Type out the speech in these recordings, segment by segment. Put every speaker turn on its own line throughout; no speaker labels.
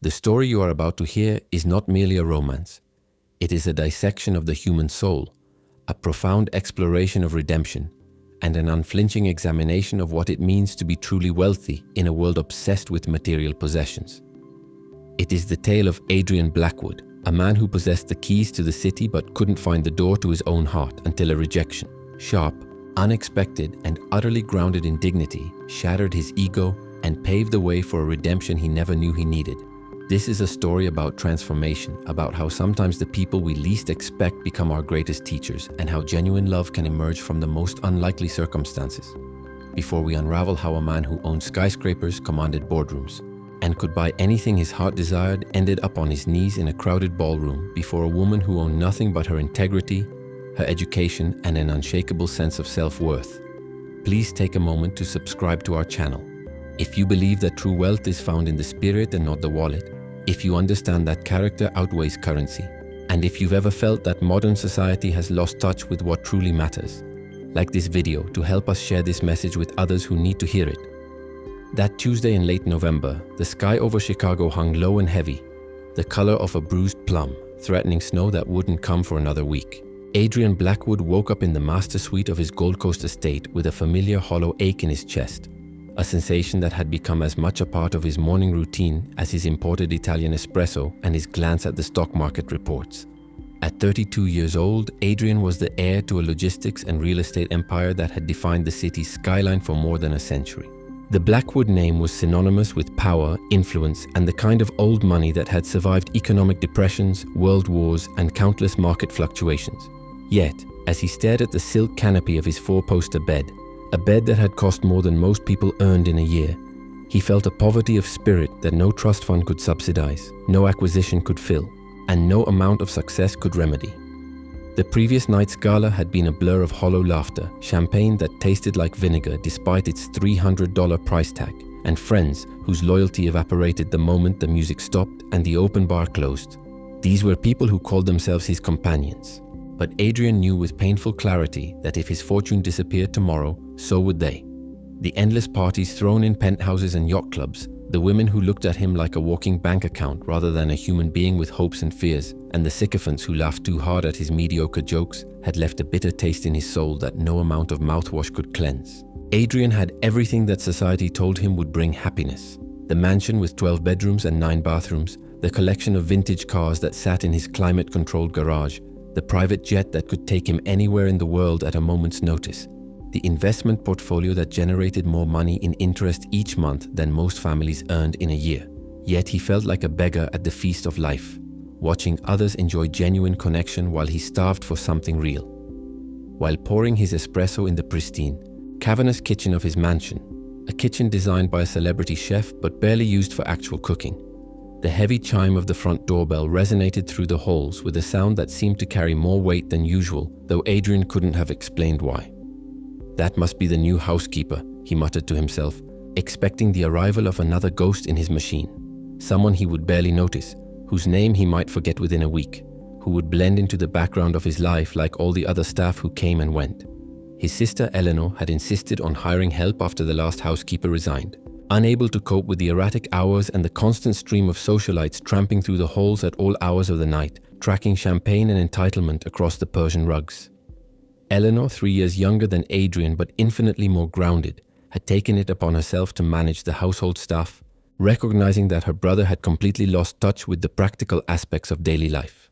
The story you are about to hear is not merely a romance. It is a dissection of the human soul, a profound exploration of redemption, and an unflinching examination of what it means to be truly wealthy in a world obsessed with material possessions. It is the tale of Adrian Blackwood, a man who possessed the keys to the city but couldn't find the door to his own heart until a rejection, sharp, unexpected, and utterly grounded in dignity, shattered his ego and paved the way for a redemption he never knew he needed. This is a story about transformation, about how sometimes the people we least expect become our greatest teachers, and how genuine love can emerge from the most unlikely circumstances. Before we unravel how a man who owned skyscrapers commanded boardrooms, and could buy anything his heart desired, ended up on his knees in a crowded ballroom before a woman who owned nothing but her integrity, her education, and an unshakable sense of self-worth. Please take a moment to subscribe to our channel. If you believe that true wealth is found in the spirit and not the wallet, if you understand that character outweighs currency, and if you've ever felt that modern society has lost touch with what truly matters, like this video to help us share this message with others who need to hear it. That Tuesday in late November, the sky over Chicago hung low and heavy, the color of a bruised plum, threatening snow that wouldn't come for another week. Adrian Blackwood woke up in the master suite of his Gold Coast estate with a familiar hollow ache in his chest, a sensation that had become as much a part of his morning routine as his imported Italian espresso and his glance at the stock market reports. At 32 years old, Adrian was the heir to a logistics and real estate empire that had defined the city's skyline for more than a century. The Blackwood name was synonymous with power, influence, and the kind of old money that had survived economic depressions, world wars, and countless market fluctuations. Yet, as he stared at the silk canopy of his four-poster bed, a bed that had cost more than most people earned in a year, he felt a poverty of spirit that no trust fund could subsidize, no acquisition could fill, and no amount of success could remedy. The previous night's gala had been a blur of hollow laughter, champagne that tasted like vinegar despite its $300 price tag, and friends whose loyalty evaporated the moment the music stopped and the open bar closed. These were people who called themselves his companions. But Adrian knew with painful clarity that if his fortune disappeared tomorrow, so would they. The endless parties thrown in penthouses and yacht clubs, the women who looked at him like a walking bank account rather than a human being with hopes and fears, and the sycophants who laughed too hard at his mediocre jokes had left a bitter taste in his soul that no amount of mouthwash could cleanse. Adrian had everything that society told him would bring happiness. The mansion with 12 bedrooms and 9 bathrooms, the collection of vintage cars that sat in his climate-controlled garage, the private jet that could take him anywhere in the world at a moment's notice, the investment portfolio that generated more money in interest each month than most families earned in a year. Yet he felt like a beggar at the feast of life, watching others enjoy genuine connection while he starved for something real. While pouring his espresso in the pristine, cavernous kitchen of his mansion, a kitchen designed by a celebrity chef but barely used for actual cooking, the heavy chime of the front doorbell resonated through the halls with a sound that seemed to carry more weight than usual, though Adrian couldn't have explained why. That must be the new housekeeper, he muttered to himself, expecting the arrival of another ghost in his machine. Someone he would barely notice, whose name he might forget within a week, who would blend into the background of his life like all the other staff who came and went. His sister Eleanor had insisted on hiring help after the last housekeeper resigned. Unable to cope with the erratic hours and the constant stream of socialites tramping through the halls at all hours of the night, tracking champagne and entitlement across the Persian rugs. Eleanor, 3 years younger than Adrian but infinitely more grounded, had taken it upon herself to manage the household staff, recognizing that her brother had completely lost touch with the practical aspects of daily life.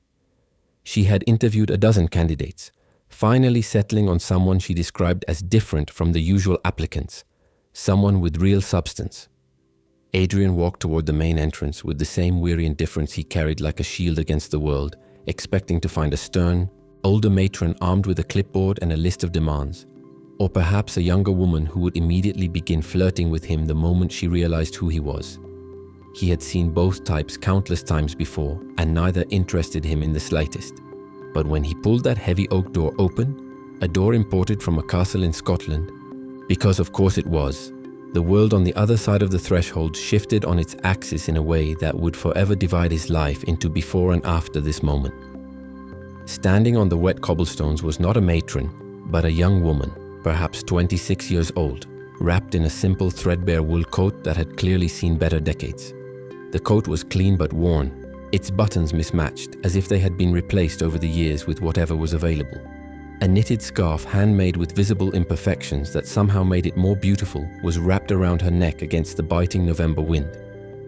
She had interviewed a dozen candidates, finally settling on someone she described as different from the usual applicants, someone with real substance. Adrian walked toward the main entrance with the same weary indifference he carried like a shield against the world, expecting to find a stern, older matron armed with a clipboard and a list of demands, or perhaps a younger woman who would immediately begin flirting with him the moment she realized who he was. He had seen both types countless times before, and neither interested him in the slightest. But when he pulled that heavy oak door open, a door imported from a castle in Scotland, because of course it was, the world on the other side of the threshold shifted on its axis in a way that would forever divide his life into before and after this moment. Standing on the wet cobblestones was not a matron, but a young woman, perhaps 26 years old, wrapped in a simple threadbare wool coat that had clearly seen better decades. The coat was clean but worn, its buttons mismatched, as if they had been replaced over the years with whatever was available. A knitted scarf, handmade with visible imperfections that somehow made it more beautiful, was wrapped around her neck against the biting November wind.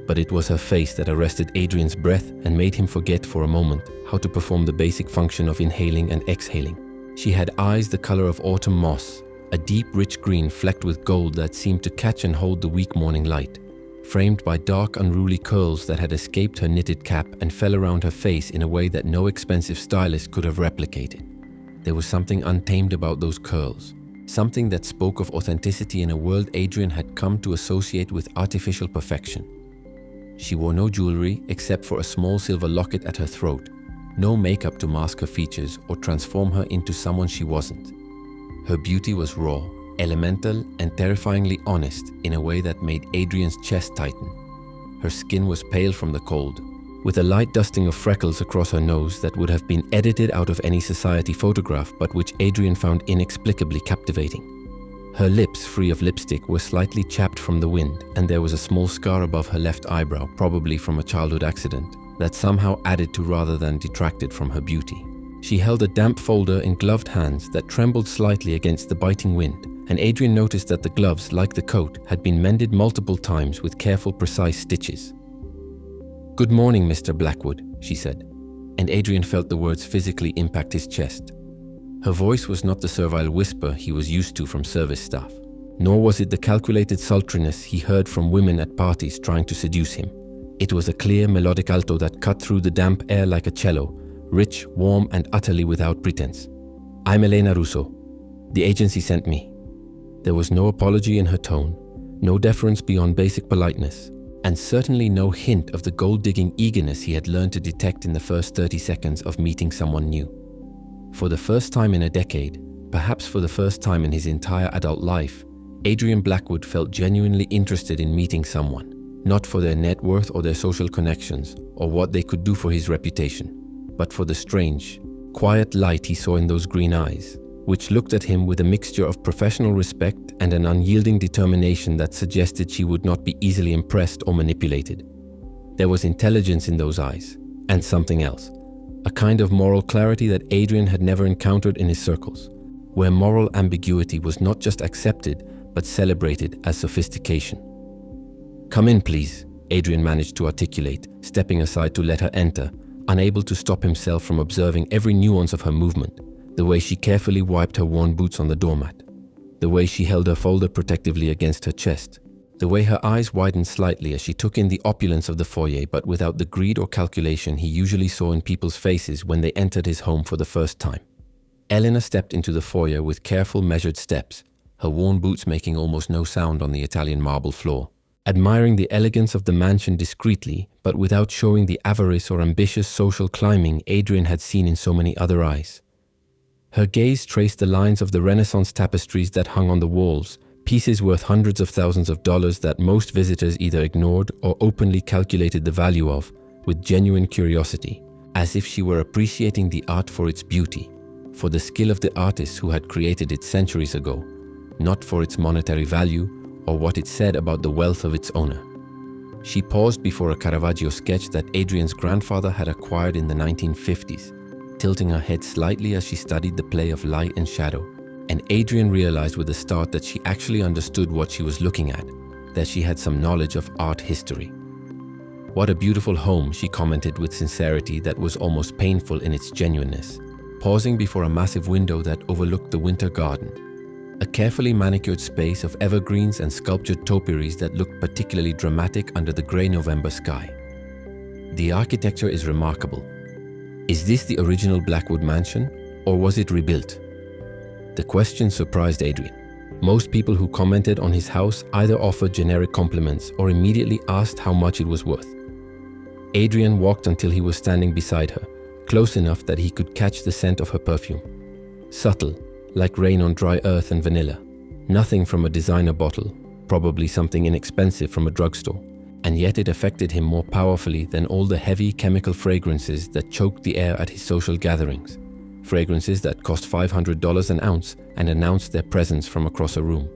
But it was her face that arrested Adrian's breath and made him forget for a moment how to perform the basic function of inhaling and exhaling. She had eyes the color of autumn moss, a deep, rich green flecked with gold that seemed to catch and hold the weak morning light, framed by dark, unruly curls that had escaped her knitted cap and fell around her face in a way that no expensive stylist could have replicated. There was something untamed about those curls, something that spoke of authenticity in a world Adrian had come to associate with artificial perfection. She wore no jewelry except for a small silver locket at her throat, no makeup to mask her features or transform her into someone she wasn't. Her beauty was raw, elemental, and terrifyingly honest in a way that made Adrian's chest tighten. Her skin was pale from the cold, with a light dusting of freckles across her nose that would have been edited out of any society photograph, but which Adrian found inexplicably captivating. Her lips, free of lipstick, were slightly chapped from the wind, and there was a small scar above her left eyebrow, probably from a childhood accident, that somehow added to rather than detracted from her beauty. She held a damp folder in gloved hands that trembled slightly against the biting wind, and Adrian noticed that the gloves, like the coat, had been mended multiple times with careful, precise stitches. "Good morning, Mr. Blackwood," she said, and Adrian felt the words physically impact his chest. Her voice was not the servile whisper he was used to from service staff, nor was it the calculated sultriness he heard from women at parties trying to seduce him. It was a clear, melodic alto that cut through the damp air like a cello, rich, warm, and utterly without pretense. "I'm Elena Russo. The agency sent me." There was no apology in her tone, no deference beyond basic politeness, and certainly no hint of the gold-digging eagerness he had learned to detect in the first 30 seconds of meeting someone new. For the first time in a decade, perhaps for the first time in his entire adult life, Adrian Blackwood felt genuinely interested in meeting someone, not for their net worth or their social connections or what they could do for his reputation, but for the strange, quiet light he saw in those green eyes, which looked at him with a mixture of professional respect and an unyielding determination that suggested she would not be easily impressed or manipulated. There was intelligence in those eyes, and something else, a kind of moral clarity that Adrian had never encountered in his circles, where moral ambiguity was not just accepted, but celebrated as sophistication. "Come in, please," Adrian managed to articulate, stepping aside to let her enter, unable to stop himself from observing every nuance of her movement, the way she carefully wiped her worn boots on the doormat, the way she held her folder protectively against her chest, the way her eyes widened slightly as she took in the opulence of the foyer, but without the greed or calculation he usually saw in people's faces when they entered his home for the first time. Elena stepped into the foyer with careful, measured steps, her worn boots making almost no sound on the Italian marble floor, admiring the elegance of the mansion discreetly, but without showing the avarice or ambitious social climbing Adrian had seen in so many other eyes. Her gaze traced the lines of the Renaissance tapestries that hung on the walls, pieces worth hundreds of thousands of dollars that most visitors either ignored or openly calculated the value of, with genuine curiosity, as if she were appreciating the art for its beauty, for the skill of the artists who had created it centuries ago, not for its monetary value or what it said about the wealth of its owner. She paused before a Caravaggio sketch that Adrian's grandfather had acquired in the 1950s, tilting her head slightly as she studied the play of light and shadow. And Adrian realized with a start that she actually understood what she was looking at, that she had some knowledge of art history. "What a beautiful home," she commented with sincerity that was almost painful in its genuineness, pausing before a massive window that overlooked the winter garden, a carefully manicured space of evergreens and sculptured topiaries that looked particularly dramatic under the grey November sky. "The architecture is remarkable. Is this the original Blackwood mansion, or was it rebuilt?" The question surprised Adrian. Most people who commented on his house either offered generic compliments or immediately asked how much it was worth. Adrian walked until he was standing beside her, close enough that he could catch the scent of her perfume. Subtle, like rain on dry earth and vanilla. Nothing from a designer bottle, probably something inexpensive from a drugstore, and yet it affected him more powerfully than all the heavy chemical fragrances that choked the air at his social gatherings. Fragrances that cost $500 an ounce and announced their presence from across a room.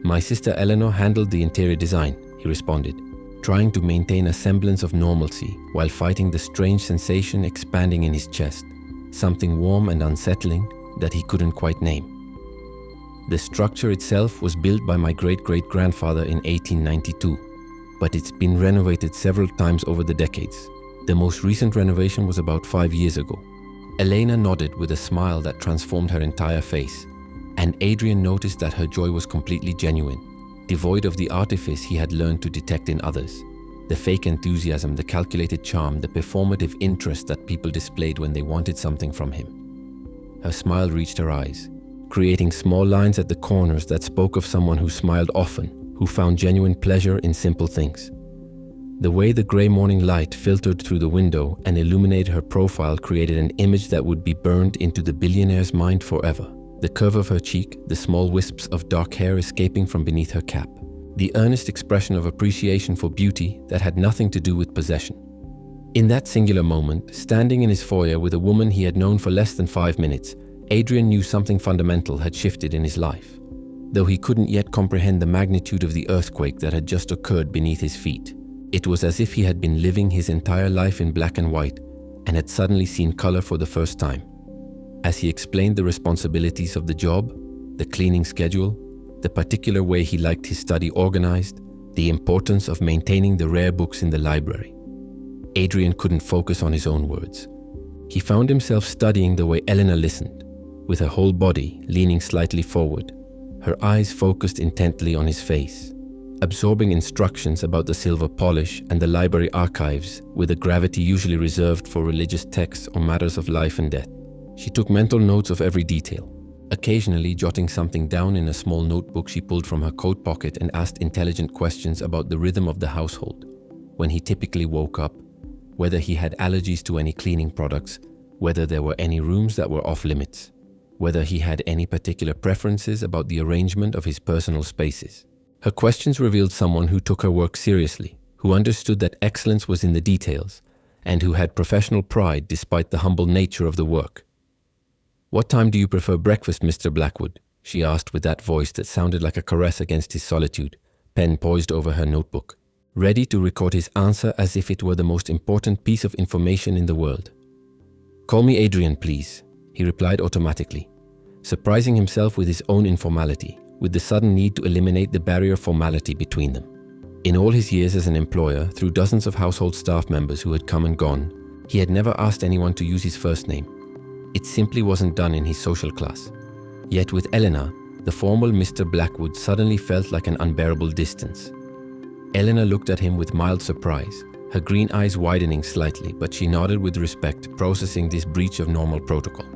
"My sister Eleanor handled the interior design," he responded, trying to maintain a semblance of normalcy while fighting the strange sensation expanding in his chest, something warm and unsettling that he couldn't quite name. The structure itself was built by my great-great-grandfather in 1892, but it's been renovated several times over the decades. The most recent renovation was about 5 years ago. Elena nodded with a smile that transformed her entire face, and Adrian noticed that her joy was completely genuine, devoid of the artifice he had learned to detect in others. The fake enthusiasm, the calculated charm, the performative interest that people displayed when they wanted something from him. Her smile reached her eyes, creating small lines at the corners that spoke of someone who smiled often, who found genuine pleasure in simple things. The way the gray morning light filtered through the window and illuminated her profile created an image that would be burned into the billionaire's mind forever. The curve of her cheek, the small wisps of dark hair escaping from beneath her cap, the earnest expression of appreciation for beauty that had nothing to do with possession. In that singular moment, standing in his foyer with a woman he had known for less than 5 minutes, Adrian knew something fundamental had shifted in his life. Though he couldn't yet comprehend the magnitude of the earthquake that had just occurred beneath his feet, it was as if he had been living his entire life in black and white and had suddenly seen color for the first time. As he explained the responsibilities of the job, the cleaning schedule, the particular way he liked his study organized, the importance of maintaining the rare books in the library, Adrian couldn't focus on his own words. He found himself studying the way Elena listened, with her whole body leaning slightly forward, her eyes focused intently on his face, absorbing instructions about the silver polish and the library archives with a gravity usually reserved for religious texts or matters of life and death. She took mental notes of every detail, occasionally jotting something down in a small notebook she pulled from her coat pocket and asked intelligent questions about the rhythm of the household, when he typically woke up, whether he had allergies to any cleaning products, whether there were any rooms that were off limits, whether he had any particular preferences about the arrangement of his personal spaces. Her questions revealed someone who took her work seriously, who understood that excellence was in the details, and who had professional pride despite the humble nature of the work. "What time do you prefer breakfast, Mr. Blackwood?" she asked with that voice that sounded like a caress against his solitude, pen poised over her notebook, ready to record his answer as if it were the most important piece of information in the world. "Call me Adrian, please," he replied automatically, surprising himself with his own informality, with the sudden need to eliminate the barrier of formality between them. In all his years as an employer, through dozens of household staff members who had come and gone, he had never asked anyone to use his first name. It simply wasn't done in his social class. Yet with Elena, the formal Mr. Blackwood suddenly felt like an unbearable distance. Elena looked at him with mild surprise, her green eyes widening slightly, but she nodded with respect, processing this breach of normal protocol.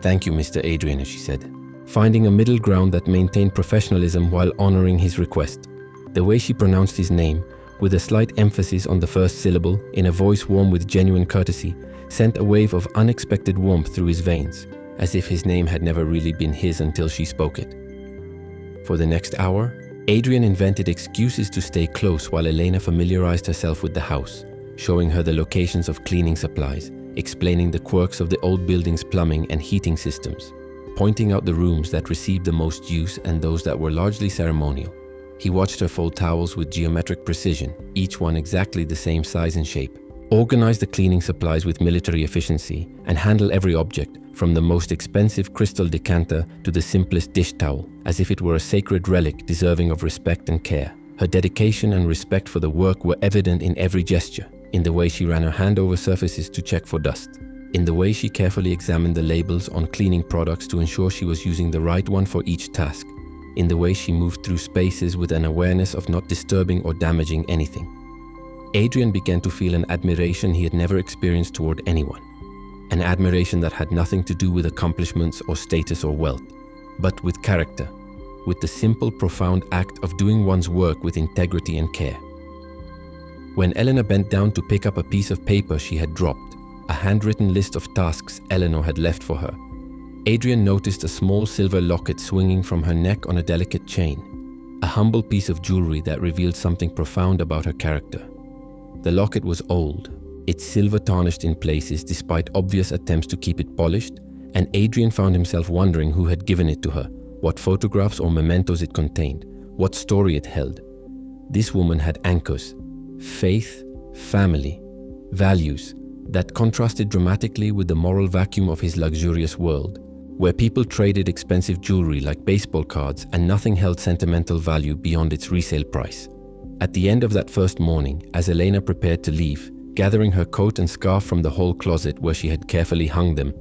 "Thank you, Mr. Adrian," she said, finding a middle ground that maintained professionalism while honoring his request. The way she pronounced his name, with a slight emphasis on the first syllable, in a voice warm with genuine courtesy, sent a wave of unexpected warmth through his veins, as if his name had never really been his until she spoke it. For the next hour, Adrian invented excuses to stay close while Elena familiarized herself with the house, showing her the locations of cleaning supplies, explaining the quirks of the old building's plumbing and heating systems, pointing out the rooms that received the most use and those that were largely ceremonial. He watched her fold towels with geometric precision, each one exactly the same size and shape, organize the cleaning supplies with military efficiency, and handle every object, from the most expensive crystal decanter to the simplest dish towel, as if it were a sacred relic deserving of respect and care. Her dedication and respect for the work were evident in every gesture, in the way she ran her hand over surfaces to check for dust, in the way she carefully examined the labels on cleaning products to ensure she was using the right one for each task, in the way she moved through spaces with an awareness of not disturbing or damaging anything. Adrian began to feel an admiration he had never experienced toward anyone, an admiration that had nothing to do with accomplishments or status or wealth, but with character, with the simple, profound act of doing one's work with integrity and care. When Eleanor bent down to pick up a piece of paper she had dropped, a handwritten list of tasks Eleanor had left for her, Adrian noticed a small silver locket swinging from her neck on a delicate chain, a humble piece of jewelry that revealed something profound about her character. The locket was old, its silver tarnished in places despite obvious attempts to keep it polished, and Adrian found himself wondering who had given it to her, what photographs or mementos it contained, what story it held. This woman had anchors, Faith, family, values that contrasted dramatically with the moral vacuum of his luxurious world, where people traded expensive jewelry like baseball cards and nothing held sentimental value beyond its resale price. At the end of that first morning, as Elena prepared to leave, gathering her coat and scarf from the hall closet where she had carefully hung them,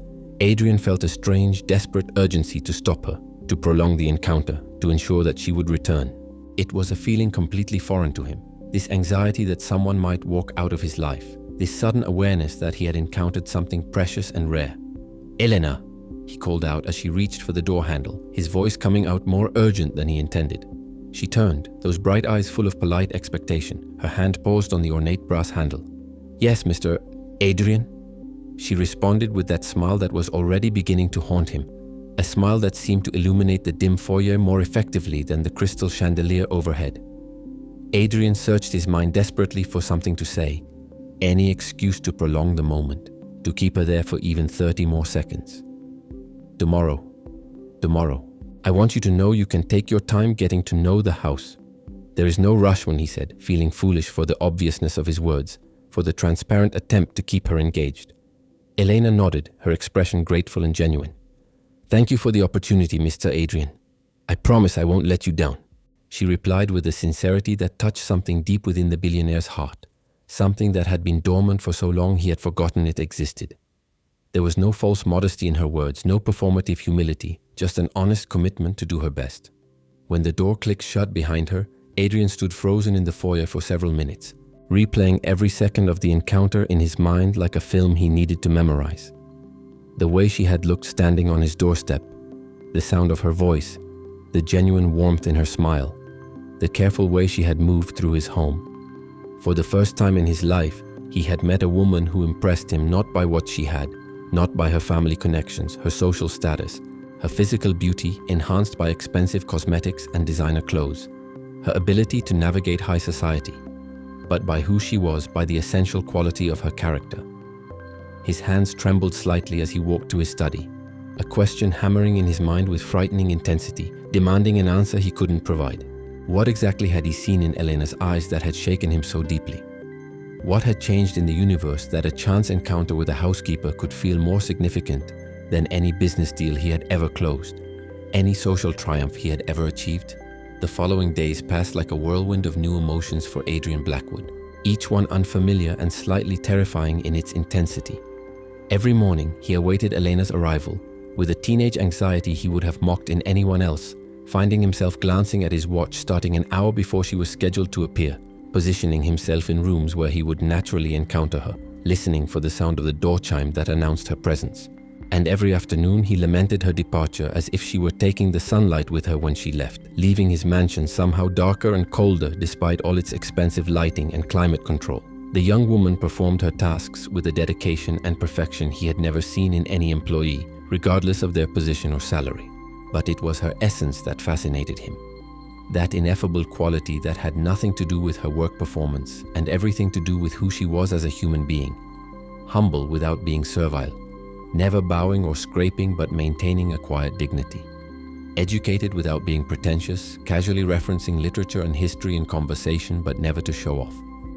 Adrian felt a strange, desperate urgency to stop her, to prolong the encounter, to ensure that she would return. It was a feeling completely foreign to him, this anxiety that someone might walk out of his life, this sudden awareness that he had encountered something precious and rare. "Elena," he called out as she reached for the door handle, his voice coming out more urgent than he intended. She turned, those bright eyes full of polite expectation, her hand paused on the ornate brass handle. "Yes, Mr. Adrian?" She responded with that smile that was already beginning to haunt him, a smile that seemed to illuminate the dim foyer more effectively than the crystal chandelier overhead. Adrian searched his mind desperately for something to say, any excuse to prolong the moment, to keep her there for even 30 more seconds. Tomorrow. I want you to know you can take your time getting to know the house. There is no rush," when he said, feeling foolish for the obviousness of his words, for the transparent attempt to keep her engaged. Elena nodded, her expression grateful and genuine. "Thank you for the opportunity, Mr. Adrian. I promise I won't let you down," she replied with a sincerity that touched something deep within the billionaire's heart, something that had been dormant for so long he had forgotten it existed. There was no false modesty in her words, no performative humility, just an honest commitment to do her best. When the door clicked shut behind her, Adrian stood frozen in the foyer for several minutes, replaying every second of the encounter in his mind like a film he needed to memorize. The way she had looked standing on his doorstep, the sound of her voice, the genuine warmth in her smile, the careful way she had moved through his home. For the first time in his life, he had met a woman who impressed him not by what she had, not by her family connections, her social status, her physical beauty enhanced by expensive cosmetics and designer clothes, her ability to navigate high society, but by who she was, by the essential quality of her character. His hands trembled slightly as he walked to his study, a question hammering in his mind with frightening intensity, demanding an answer he couldn't provide. What exactly had he seen in Elena's eyes that had shaken him so deeply? What had changed in the universe that a chance encounter with a housekeeper could feel more significant than any business deal he had ever closed, any social triumph he had ever achieved? The following days passed like a whirlwind of new emotions for Adrian Blackwood, each one unfamiliar and slightly terrifying in its intensity. Every morning, he awaited Elena's arrival with a teenage anxiety he would have mocked in anyone else, finding himself glancing at his watch starting an hour before she was scheduled to appear, positioning himself in rooms where he would naturally encounter her, listening for the sound of the door chime that announced her presence. And every afternoon he lamented her departure as if she were taking the sunlight with her when she left, leaving his mansion somehow darker and colder despite all its expensive lighting and climate control. The young woman performed her tasks with a dedication and perfection he had never seen in any employee, regardless of their position or salary. But it was her essence that fascinated him. That ineffable quality that had nothing to do with her work performance and everything to do with who she was as a human being. Humble without being servile, never bowing or scraping but maintaining a quiet dignity. Educated without being pretentious, casually referencing literature and history in conversation but never to show off.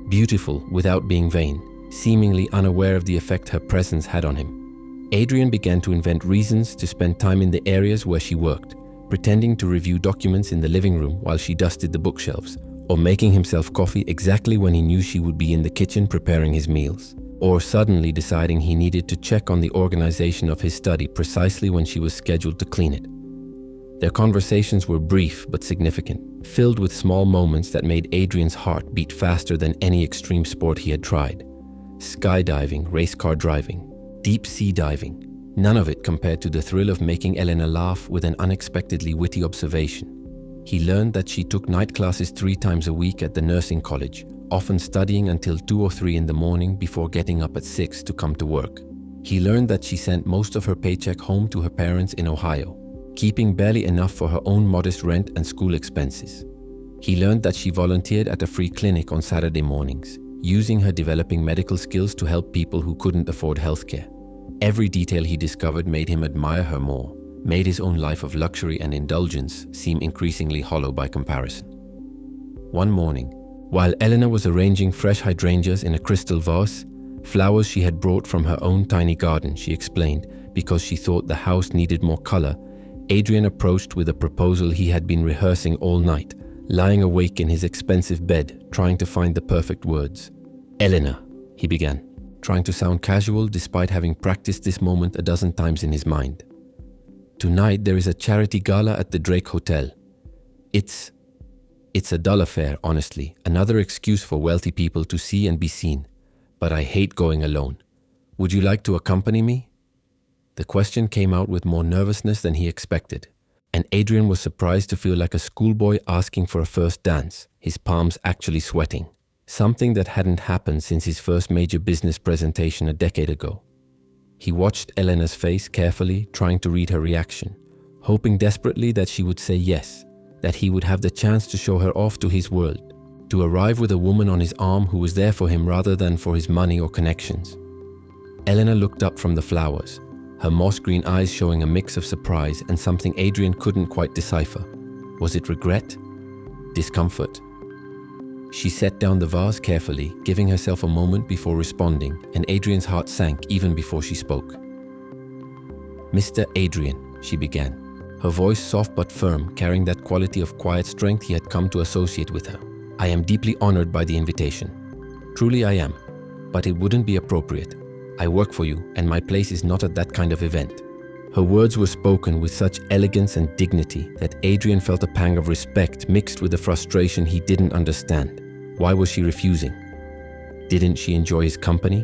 Beautiful without being vain, seemingly unaware of the effect her presence had on him. Adrian began to invent reasons to spend time in the areas where she worked, pretending to review documents in the living room while she dusted the bookshelves, or making himself coffee exactly when he knew she would be in the kitchen preparing his meals, or suddenly deciding he needed to check on the organization of his study precisely when she was scheduled to clean it. Their conversations were brief but significant, filled with small moments that made Adrian's heart beat faster than any extreme sport he had tried. Skydiving, race car driving, deep sea diving, none of it compared to the thrill of making Elena laugh with an unexpectedly witty observation. He learned that she took night classes 3 times a week at the nursing college, often studying until 2 or 3 in the morning before getting up at 6 to come to work. He learned that she sent most of her paycheck home to her parents in Ohio, keeping barely enough for her own modest rent and school expenses. He learned that she volunteered at a free clinic on Saturday mornings, using her developing medical skills to help people who couldn't afford healthcare. Every detail he discovered made him admire her more, made his own life of luxury and indulgence seem increasingly hollow by comparison. One morning, While Elena was arranging fresh hydrangeas in a crystal vase, flowers she had brought from her own tiny garden, she explained, because she thought the house needed more color, Adrian approached with a proposal he had been rehearsing all night, lying awake in his expensive bed, trying to find the perfect words. "Elena," he began, trying to sound casual despite having practiced this moment a dozen times in his mind. "Tonight there is a charity gala at the Drake Hotel. It's a dull affair, honestly, another excuse for wealthy people to see and be seen. But I hate going alone. Would you like to accompany me?" The question came out with more nervousness than he expected, and Adrian was surprised to feel like a schoolboy asking for a first dance, his palms actually sweating, something that hadn't happened since his first major business presentation a decade ago. He watched Elena's face carefully, trying to read her reaction, hoping desperately that she would say yes, that he would have the chance to show her off to his world, to arrive with a woman on his arm who was there for him rather than for his money or connections. Elena looked up from the flowers, her moss green eyes showing a mix of surprise and something Adrian couldn't quite decipher. Was it regret? Discomfort? She set down the vase carefully, giving herself a moment before responding, and Adrian's heart sank even before she spoke. "Mr. Adrian," she began, her voice soft but firm, carrying that quality of quiet strength he had come to associate with her. "I am deeply honored by the invitation. Truly I am, but it wouldn't be appropriate. I work for you, and my place is not at that kind of event." Her words were spoken with such elegance and dignity that Adrian felt a pang of respect mixed with the frustration he didn't understand. Why was she refusing? Didn't she enjoy his company?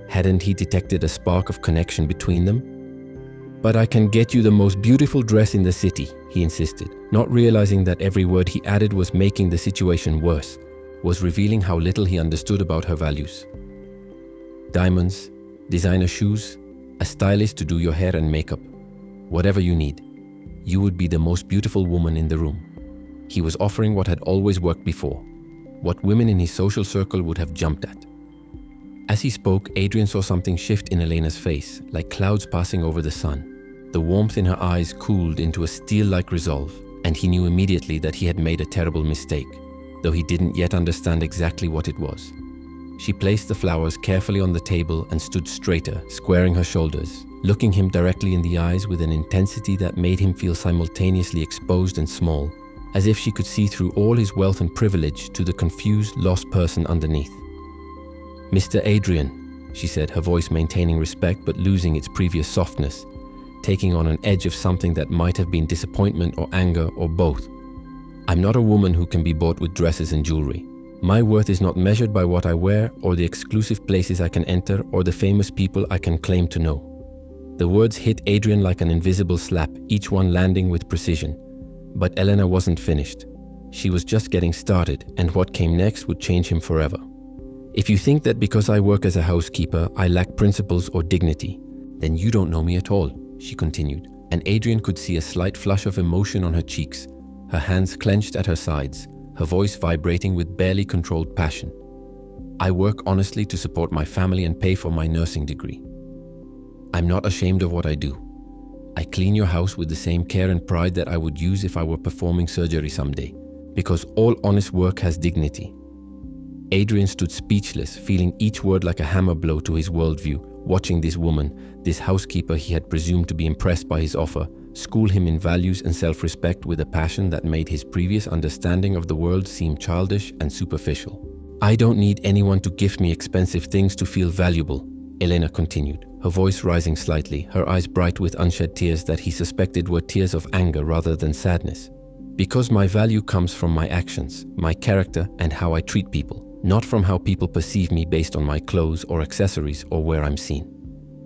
Hadn't he detected a spark of connection between them? "But I can get you the most beautiful dress in the city," he insisted, not realizing that every word he added was making the situation worse, was revealing how little he understood about her values. "Diamonds, designer shoes, a stylist to do your hair and makeup. Whatever you need. You would be the most beautiful woman in the room." He was offering what had always worked before, what women in his social circle would have jumped at. As he spoke, Adrian saw something shift in Elena's face, like clouds passing over the sun. The warmth in her eyes cooled into a steel-like resolve, and he knew immediately that he had made a terrible mistake, though he didn't yet understand exactly what it was. She placed the flowers carefully on the table and stood straighter, squaring her shoulders, looking him directly in the eyes with an intensity that made him feel simultaneously exposed and small, as if she could see through all his wealth and privilege to the confused, lost person underneath. "Mr. Adrian," she said, her voice maintaining respect but losing its previous softness, taking on an edge of something that might have been disappointment or anger or both. "I'm not a woman who can be bought with dresses and jewelry. My worth is not measured by what I wear or the exclusive places I can enter or the famous people I can claim to know." The words hit Adrian like an invisible slap, each one landing with precision. But Elena wasn't finished. She was just getting started, and what came next would change him forever. "If you think that because I work as a housekeeper, I lack principles or dignity, then you don't know me at all," she continued, and Adrian could see a slight flush of emotion on her cheeks, her hands clenched at her sides, her voice vibrating with barely controlled passion. "I work honestly to support my family and pay for my nursing degree. I'm not ashamed of what I do. I clean your house with the same care and pride that I would use if I were performing surgery someday, because all honest work has dignity." Adrian stood speechless, feeling each word like a hammer blow to his worldview, watching this woman, this housekeeper he had presumed to be impressed by his offer, school him in values and self-respect with a passion that made his previous understanding of the world seem childish and superficial. "I don't need anyone to gift me expensive things to feel valuable," Elena continued, her voice rising slightly, her eyes bright with unshed tears that he suspected were tears of anger rather than sadness. "Because my value comes from my actions, my character, and how I treat people, not from how people perceive me based on my clothes or accessories or where I'm seen.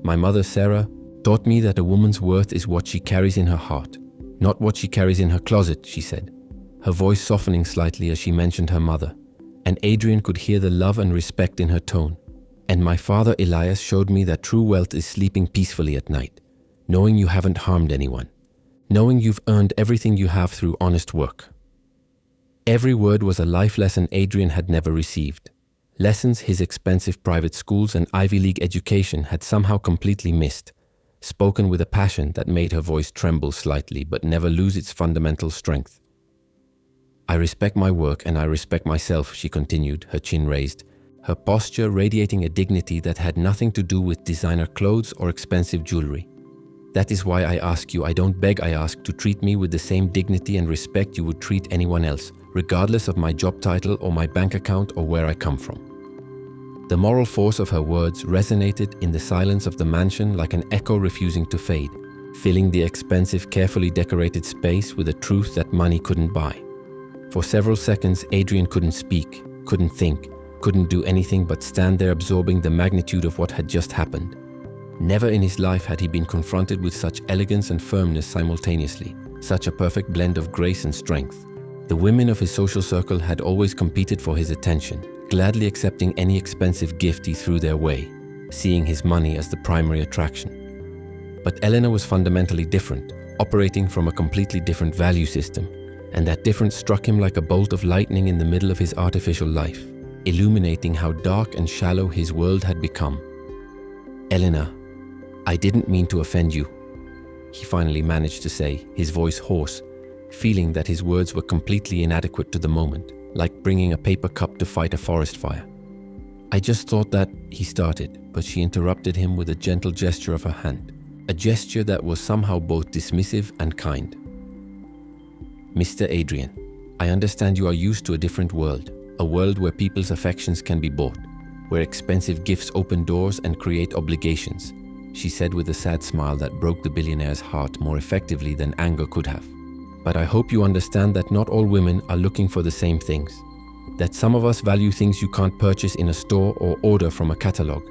My mother, Sarah, taught me that a woman's worth is what she carries in her heart, not what she carries in her closet," she said, her voice softening slightly as she mentioned her mother, and Adrian could hear the love and respect in her tone. "And my father Elias showed me that true wealth is sleeping peacefully at night, knowing you haven't harmed anyone, knowing you've earned everything you have through honest work." Every word was a life lesson Adrian had never received, lessons his expensive private schools and Ivy League education had somehow completely missed, spoken with a passion that made her voice tremble slightly but never lose its fundamental strength. I respect my work and I respect myself, she continued, her chin raised, her posture radiating a dignity that had nothing to do with designer clothes or expensive jewelry. That is why I ask you, I don't beg, I ask, to treat me with the same dignity and respect you would treat anyone else, regardless of my job title or my bank account or where I come from. The moral force of her words resonated in the silence of the mansion like an echo refusing to fade, filling the expensive, carefully decorated space with a truth that money couldn't buy. For several seconds, Adrian couldn't speak, couldn't think, couldn't do anything but stand there absorbing the magnitude of what had just happened. Never in his life had he been confronted with such elegance and firmness simultaneously, such a perfect blend of grace and strength. The women of his social circle had always competed for his attention, gladly accepting any expensive gift he threw their way, seeing his money as the primary attraction. But Eleanor was fundamentally different, operating from a completely different value system, and that difference struck him like a bolt of lightning in the middle of his artificial life, illuminating how dark and shallow his world had become. Eleanor, I didn't mean to offend you, he finally managed to say, his voice hoarse, feeling that his words were completely inadequate to the moment, like bringing a paper cup to fight a forest fire. I just thought that, he started, but she interrupted him with a gentle gesture of her hand, a gesture that was somehow both dismissive and kind. Mr. Adrian, I understand you are used to a different world, a world where people's affections can be bought, where expensive gifts open doors and create obligations, she said with a sad smile that broke the billionaire's heart more effectively than anger could have. But I hope you understand that not all women are looking for the same things, that some of us value things you can't purchase in a store or order from a catalog.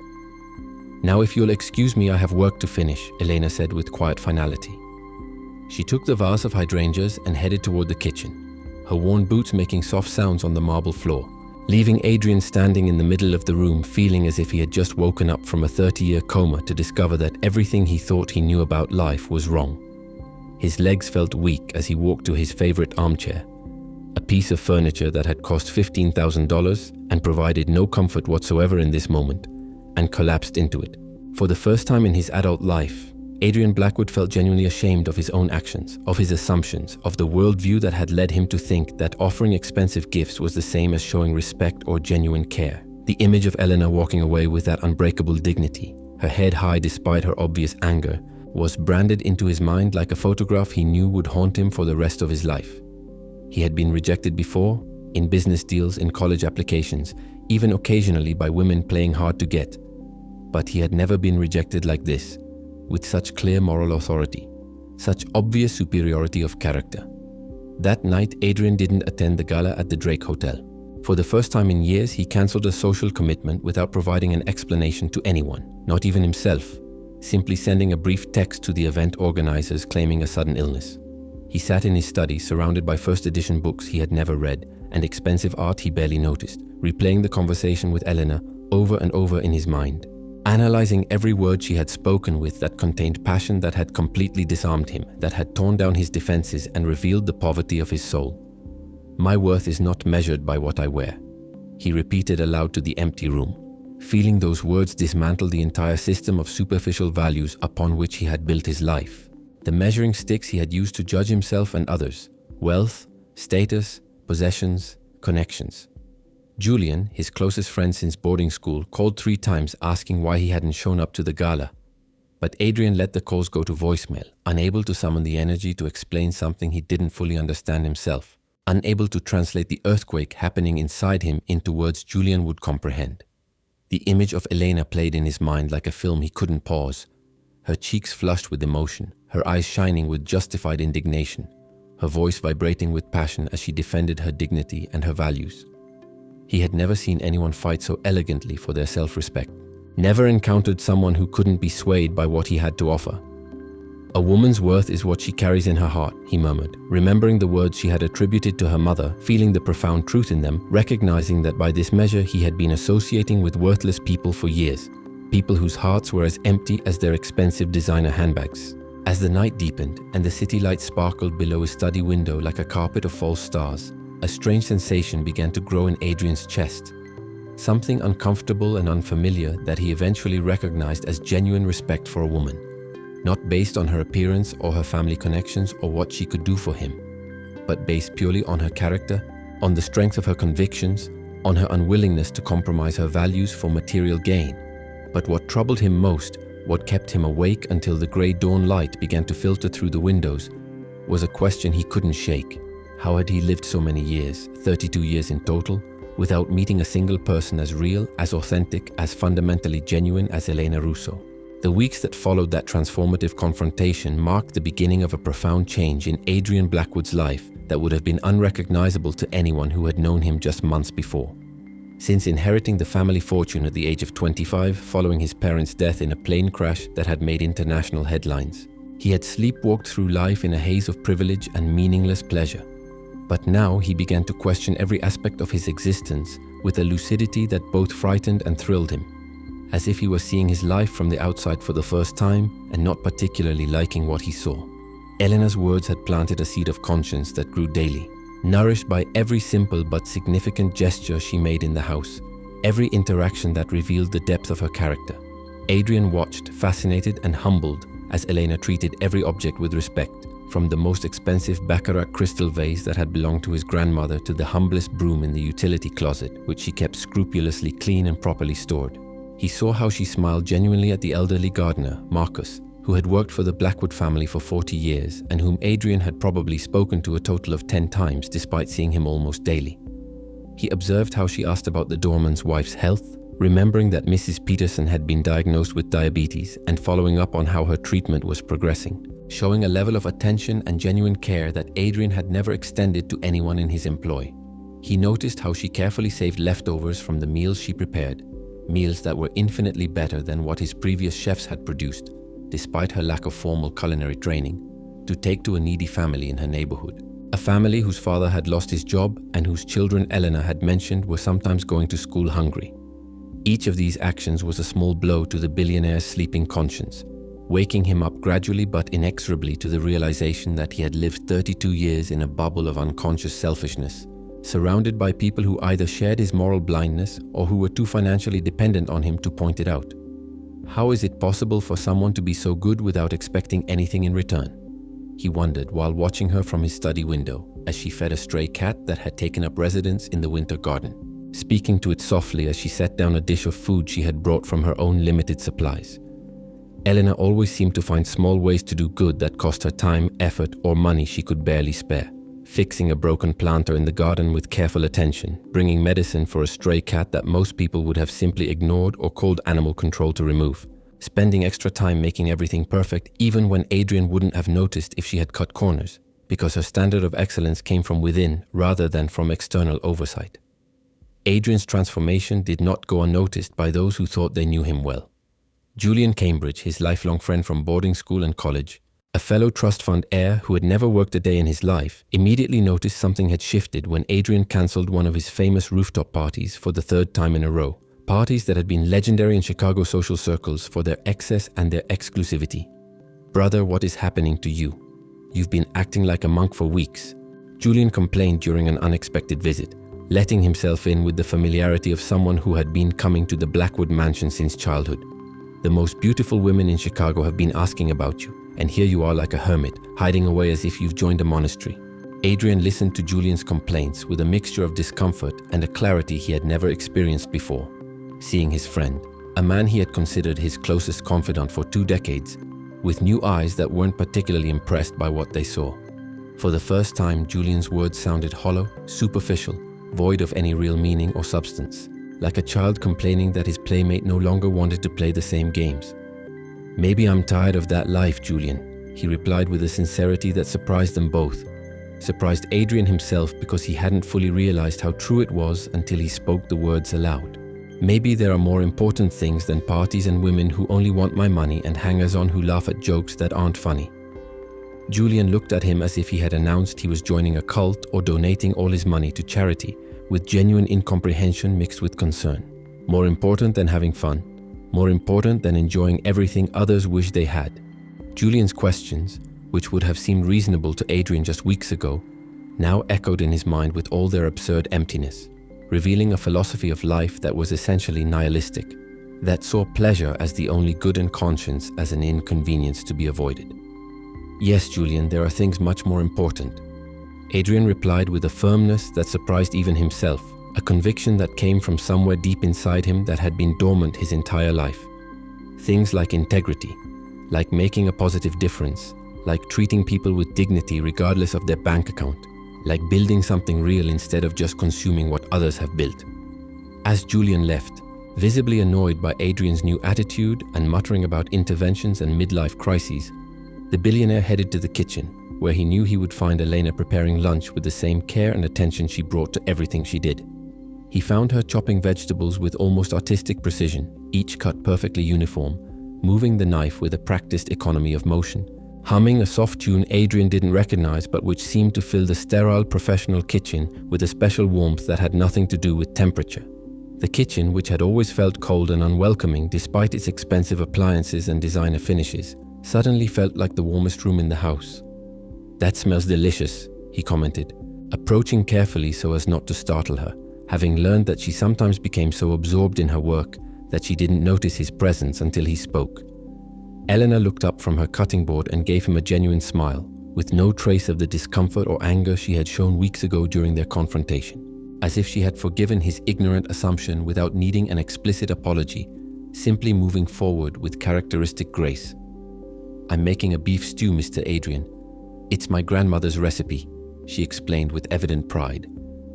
Now, if you'll excuse me, I have work to finish, Elena said with quiet finality. She took the vase of hydrangeas and headed toward the kitchen, her worn boots making soft sounds on the marble floor, leaving Adrian standing in the middle of the room feeling as if he had just woken up from a 30-year coma to discover that everything he thought he knew about life was wrong. His legs felt weak as he walked to his favorite armchair, a piece of furniture that had cost $15,000 and provided no comfort whatsoever in this moment, and collapsed into it. For the first time in his adult life, Adrian Blackwood felt genuinely ashamed of his own actions, of his assumptions, of the worldview that had led him to think that offering expensive gifts was the same as showing respect or genuine care. The image of Eleanor walking away with that unbreakable dignity, her head high despite her obvious anger, was branded into his mind like a photograph he knew would haunt him for the rest of his life. He had been rejected before, in business deals, in college applications, even occasionally by women playing hard to get. But he had never been rejected like this, with such clear moral authority, such obvious superiority of character. That night, Adrian didn't attend the gala at the Drake Hotel. For the first time in years, he cancelled a social commitment without providing an explanation to anyone, not even himself, simply sending a brief text to the event organizers claiming a sudden illness. He sat in his study, surrounded by first edition books he had never read and expensive art he barely noticed, replaying the conversation with Eleanor over and over in his mind, analyzing every word she had spoken with that contained passion that had completely disarmed him, that had torn down his defenses and revealed the poverty of his soul. My worth is not measured by what I wear, he repeated aloud to the empty room, feeling those words dismantle the entire system of superficial values upon which he had built his life, the measuring sticks he had used to judge himself and others, wealth, status, possessions, connections. Julian, his closest friend since boarding school, called 3 times asking why he hadn't shown up to the gala. But Adrian let the calls go to voicemail, unable to summon the energy to explain something he didn't fully understand himself, unable to translate the earthquake happening inside him into words Julian would comprehend. The image of Elena played in his mind like a film he couldn't pause, her cheeks flushed with emotion, her eyes shining with justified indignation, her voice vibrating with passion as she defended her dignity and her values. He had never seen anyone fight so elegantly for their self-respect, never encountered someone who couldn't be swayed by what he had to offer. A woman's worth is what she carries in her heart, he murmured, remembering the words she had attributed to her mother, feeling the profound truth in them, recognizing that by this measure he had been associating with worthless people for years, people whose hearts were as empty as their expensive designer handbags. As the night deepened and the city lights sparkled below his study window like a carpet of false stars, a strange sensation began to grow in Adrian's chest, something uncomfortable and unfamiliar that he eventually recognized as genuine respect for a woman, not based on her appearance or her family connections or what she could do for him, but based purely on her character, on the strength of her convictions, on her unwillingness to compromise her values for material gain. But what troubled him most, what kept him awake until the grey dawn light began to filter through the windows, was a question he couldn't shake. How had he lived so many years, 32 years in total, without meeting a single person as real, as authentic, as fundamentally genuine as Elena Russo? The weeks that followed that transformative confrontation marked the beginning of a profound change in Adrian Blackwood's life that would have been unrecognizable to anyone who had known him just months before. Since inheriting the family fortune at the age of 25 following his parents' death in a plane crash that had made international headlines, he had sleepwalked through life in a haze of privilege and meaningless pleasure. But now he began to question every aspect of his existence with a lucidity that both frightened and thrilled him, as if he was seeing his life from the outside for the first time and not particularly liking what he saw. Elena's words had planted a seed of conscience that grew daily, nourished by every simple but significant gesture she made in the house, every interaction that revealed the depth of her character. Adrian watched, fascinated and humbled, as Elena treated every object with respect, from the most expensive baccarat crystal vase that had belonged to his grandmother to the humblest broom in the utility closet, which she kept scrupulously clean and properly stored. He saw how she smiled genuinely at the elderly gardener, Marcus, who had worked for the Blackwood family for 40 years and whom Adrian had probably spoken to a total of 10 times despite seeing him almost daily. He observed how she asked about the doorman's wife's health, remembering that Mrs. Peterson had been diagnosed with diabetes and following up on how her treatment was progressing, showing a level of attention and genuine care that Adrian had never extended to anyone in his employ. He noticed how she carefully saved leftovers from the meals she prepared, meals that were infinitely better than what his previous chefs had produced, despite her lack of formal culinary training, to take to a needy family in her neighborhood. A family whose father had lost his job and whose children Elena had mentioned were sometimes going to school hungry. Each of these actions was a small blow to the billionaire's sleeping conscience, waking him up gradually but inexorably to the realization that he had lived 32 years in a bubble of unconscious selfishness, surrounded by people who either shared his moral blindness or who were too financially dependent on him to point it out. How is it possible for someone to be so good without expecting anything in return? He wondered while watching her from his study window as she fed a stray cat that had taken up residence in the winter garden, speaking to it softly as she set down a dish of food she had brought from her own limited supplies. Elena always seemed to find small ways to do good that cost her time, effort, or money she could barely spare. Fixing a broken planter in the garden with careful attention, bringing medicine for a stray cat that most people would have simply ignored or called animal control to remove, spending extra time making everything perfect even when Adrian wouldn't have noticed if she had cut corners, because her standard of excellence came from within rather than from external oversight. Adrian's transformation did not go unnoticed by those who thought they knew him well. Julian Cambridge, his lifelong friend from boarding school and college, a fellow trust fund heir who had never worked a day in his life, immediately noticed something had shifted when Adrian cancelled one of his famous rooftop parties for the third time in a row. Parties that had been legendary in Chicago social circles for their excess and their exclusivity. "Brother, what is happening to you? You've been acting like a monk for weeks," Julian complained during an unexpected visit, letting himself in with the familiarity of someone who had been coming to the Blackwood mansion since childhood. "The most beautiful women in Chicago have been asking about you, and here you are like a hermit, hiding away as if you've joined a monastery." Adrian listened to Julian's complaints with a mixture of discomfort and a clarity he had never experienced before. Seeing his friend, a man he had considered his closest confidant for 2 decades, with new eyes that weren't particularly impressed by what they saw. For the first time, Julian's words sounded hollow, superficial, void of any real meaning or substance, like a child complaining that his playmate no longer wanted to play the same games. "Maybe I'm tired of that life, Julian," he replied with a sincerity that surprised them both. Surprised Adrian himself because he hadn't fully realized how true it was until he spoke the words aloud. "Maybe there are more important things than parties and women who only want my money and hangers-on who laugh at jokes that aren't funny." Julian looked at him as if he had announced he was joining a cult or donating all his money to charity, with genuine incomprehension mixed with concern. More important than having fun, more important than enjoying everything others wish they had. Julian's questions, which would have seemed reasonable to Adrian just weeks ago, now echoed in his mind with all their absurd emptiness, revealing a philosophy of life that was essentially nihilistic, that saw pleasure as the only good and conscience as an inconvenience to be avoided. "Yes, Julian, there are things much more important." Adrian replied with a firmness that surprised even himself, a conviction that came from somewhere deep inside him that had been dormant his entire life. Things like integrity, like making a positive difference, like treating people with dignity regardless of their bank account, like building something real instead of just consuming what others have built. As Julian left, visibly annoyed by Adrian's new attitude and muttering about interventions and midlife crises, the billionaire headed to the kitchen, where he knew he would find Elena preparing lunch with the same care and attention she brought to everything she did. He found her chopping vegetables with almost artistic precision, each cut perfectly uniform, moving the knife with a practiced economy of motion, humming a soft tune Adrian didn't recognize but which seemed to fill the sterile professional kitchen with a special warmth that had nothing to do with temperature. The kitchen, which had always felt cold and unwelcoming despite its expensive appliances and designer finishes, suddenly felt like the warmest room in the house. "That smells delicious," he commented, approaching carefully so as not to startle her, having learned that she sometimes became so absorbed in her work that she didn't notice his presence until he spoke. Elena looked up from her cutting board and gave him a genuine smile, with no trace of the discomfort or anger she had shown weeks ago during their confrontation, as if she had forgiven his ignorant assumption without needing an explicit apology, simply moving forward with characteristic grace. "I'm making a beef stew, Mr. Adrian. It's my grandmother's recipe," she explained with evident pride,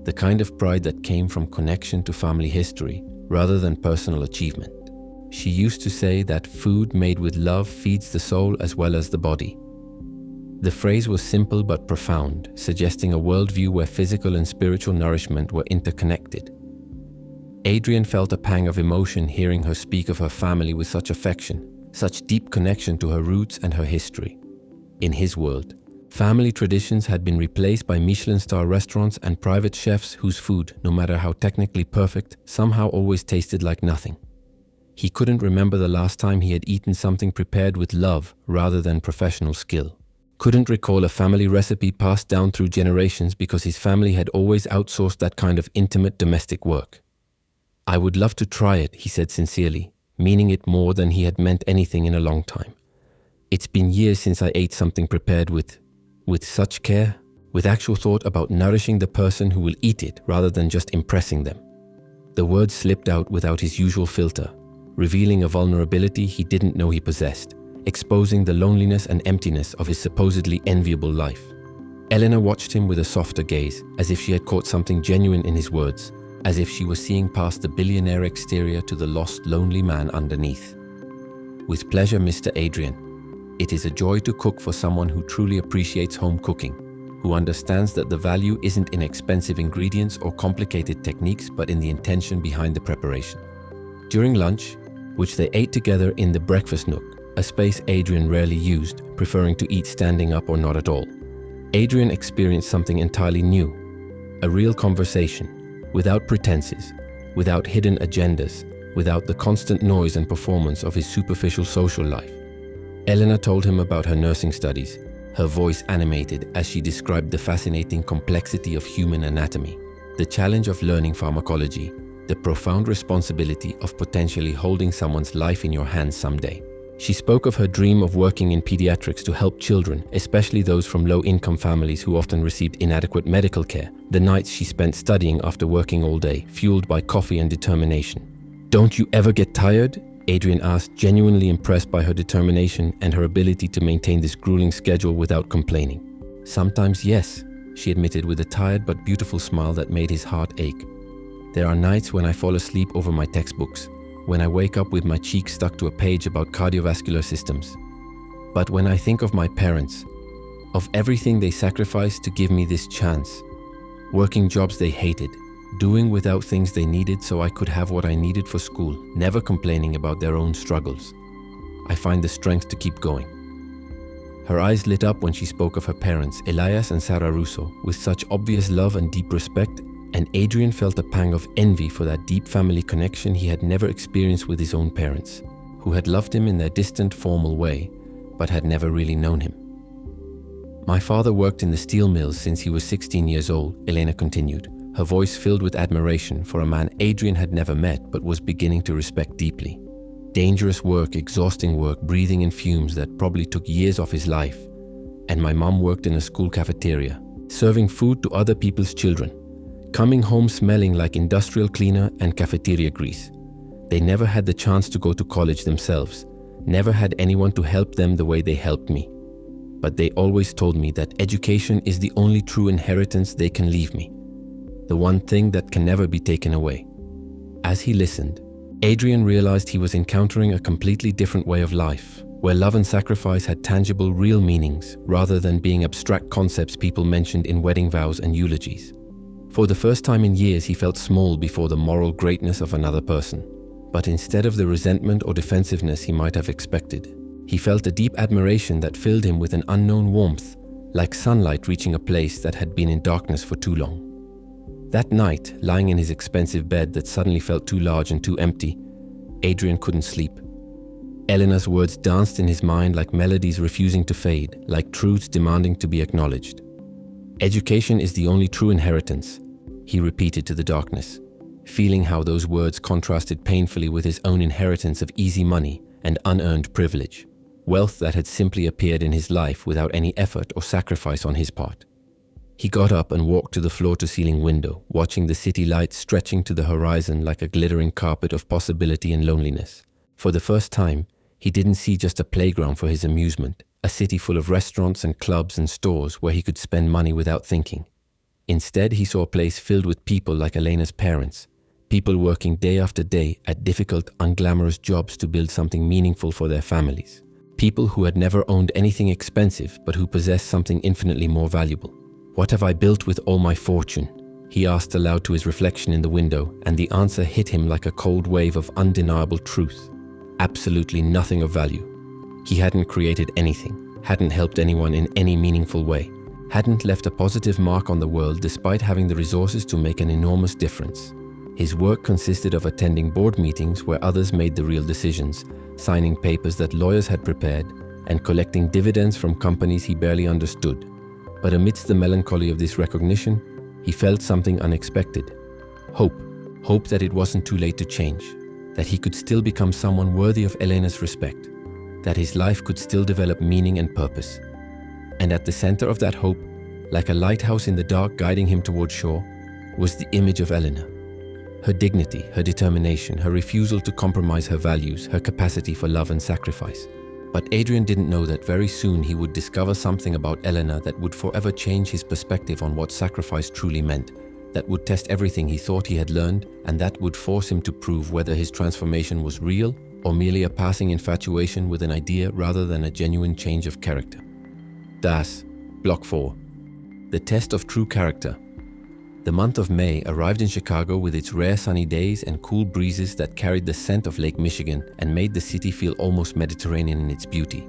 the kind of pride that came from connection to family history rather than personal achievement. She used to say that food made with love feeds the soul as well as the body. The phrase was simple but profound, suggesting a worldview where physical and spiritual nourishment were interconnected. Adrian felt a pang of emotion hearing her speak of her family with such affection, such deep connection to her roots and her history. In his world, family traditions had been replaced by Michelin-star restaurants and private chefs whose food, no matter how technically perfect, somehow always tasted like nothing. He couldn't remember the last time he had eaten something prepared with love rather than professional skill. Couldn't recall a family recipe passed down through generations because his family had always outsourced that kind of intimate domestic work. "I would love to try it," he said sincerely, meaning it more than he had meant anything in a long time. "It's been years since I ate something prepared with such care, with actual thought about nourishing the person who will eat it rather than just impressing them." The words slipped out without his usual filter, revealing a vulnerability he didn't know he possessed, exposing the loneliness and emptiness of his supposedly enviable life. Elena watched him with a softer gaze, as if she had caught something genuine in his words, as if she was seeing past the billionaire exterior to the lost, lonely man underneath. "With pleasure, Mr. Adrian. It is a joy to cook for someone who truly appreciates home cooking, who understands that the value isn't in expensive ingredients or complicated techniques, but in the intention behind the preparation." During lunch, which they ate together in the breakfast nook, a space Adrian rarely used, preferring to eat standing up or not at all, Adrian experienced something entirely new, a real conversation, without pretenses, without hidden agendas, without the constant noise and performance of his superficial social life. Elena told him about her nursing studies, her voice animated as she described the fascinating complexity of human anatomy, the challenge of learning pharmacology, the profound responsibility of potentially holding someone's life in your hands someday. She spoke of her dream of working in pediatrics to help children, especially those from low-income families who often received inadequate medical care, the nights she spent studying after working all day, fueled by coffee and determination. "Don't you ever get tired?" Adrian asked, genuinely impressed by her determination and her ability to maintain this grueling schedule without complaining. "Sometimes, yes," she admitted with a tired but beautiful smile that made his heart ache. "There are nights when I fall asleep over my textbooks, when I wake up with my cheek stuck to a page about cardiovascular systems. But when I think of my parents, of everything they sacrificed to give me this chance, working jobs they hated, doing without things they needed so I could have what I needed for school, never complaining about their own struggles, I find the strength to keep going." Her eyes lit up when she spoke of her parents, Elias and Sarah Russo, with such obvious love and deep respect, and Adrian felt a pang of envy for that deep family connection he had never experienced with his own parents, who had loved him in their distant, formal way, but had never really known him. "My father worked in the steel mills since he was 16 years old," Elena continued, her voice filled with admiration for a man Adrian had never met but was beginning to respect deeply. "Dangerous work, exhausting work, breathing in fumes that probably took years off his life. And my mom worked in a school cafeteria, serving food to other people's children, coming home smelling like industrial cleaner and cafeteria grease. They never had the chance to go to college themselves, never had anyone to help them the way they helped me. But they always told me that education is the only true inheritance they can leave me, the one thing that can never be taken away. As he listened, Adrian realized he was encountering a completely different way of life, where love and sacrifice had tangible, real meanings rather than being abstract concepts people mentioned in wedding vows and eulogies. For the first time in years, he felt small before the moral greatness of another person. But instead of the resentment or defensiveness he might have expected, he felt a deep admiration that filled him with an unknown warmth, like sunlight reaching a place that had been in darkness for too long. That night, lying in his expensive bed that suddenly felt too large and too empty, Adrian couldn't sleep. Eleanor's words danced in his mind like melodies refusing to fade, like truths demanding to be acknowledged. "Education is the only true inheritance," he repeated to the darkness, feeling how those words contrasted painfully with his own inheritance of easy money and unearned privilege, wealth that had simply appeared in his life without any effort or sacrifice on his part. He got up and walked to the floor-to-ceiling window, watching the city lights stretching to the horizon like a glittering carpet of possibility and loneliness. For the first time, he didn't see just a playground for his amusement, a city full of restaurants and clubs and stores where he could spend money without thinking. Instead, he saw a place filled with people like Elena's parents, people working day after day at difficult, unglamorous jobs to build something meaningful for their families. People who had never owned anything expensive but who possessed something infinitely more valuable. "What have I built with all my fortune?" he asked aloud to his reflection in the window, and the answer hit him like a cold wave of undeniable truth. Absolutely nothing of value. He hadn't created anything, hadn't helped anyone in any meaningful way, hadn't left a positive mark on the world despite having the resources to make an enormous difference. His work consisted of attending board meetings where others made the real decisions, signing papers that lawyers had prepared, and collecting dividends from companies he barely understood. But amidst the melancholy of this recognition, he felt something unexpected. Hope. Hope that it wasn't too late to change, that he could still become someone worthy of Elena's respect, that his life could still develop meaning and purpose. And at the center of that hope, like a lighthouse in the dark guiding him toward shore, was the image of Elena. Her dignity, her determination, her refusal to compromise her values, her capacity for love and sacrifice. But Adrian didn't know that very soon he would discover something about Elena that would forever change his perspective on what sacrifice truly meant, that would test everything he thought he had learned, and that would force him to prove whether his transformation was real or merely a passing infatuation with an idea rather than a genuine change of character. Das, Block 4. The test of true character. The month of May arrived in Chicago with its rare sunny days and cool breezes that carried the scent of Lake Michigan and made the city feel almost Mediterranean in its beauty.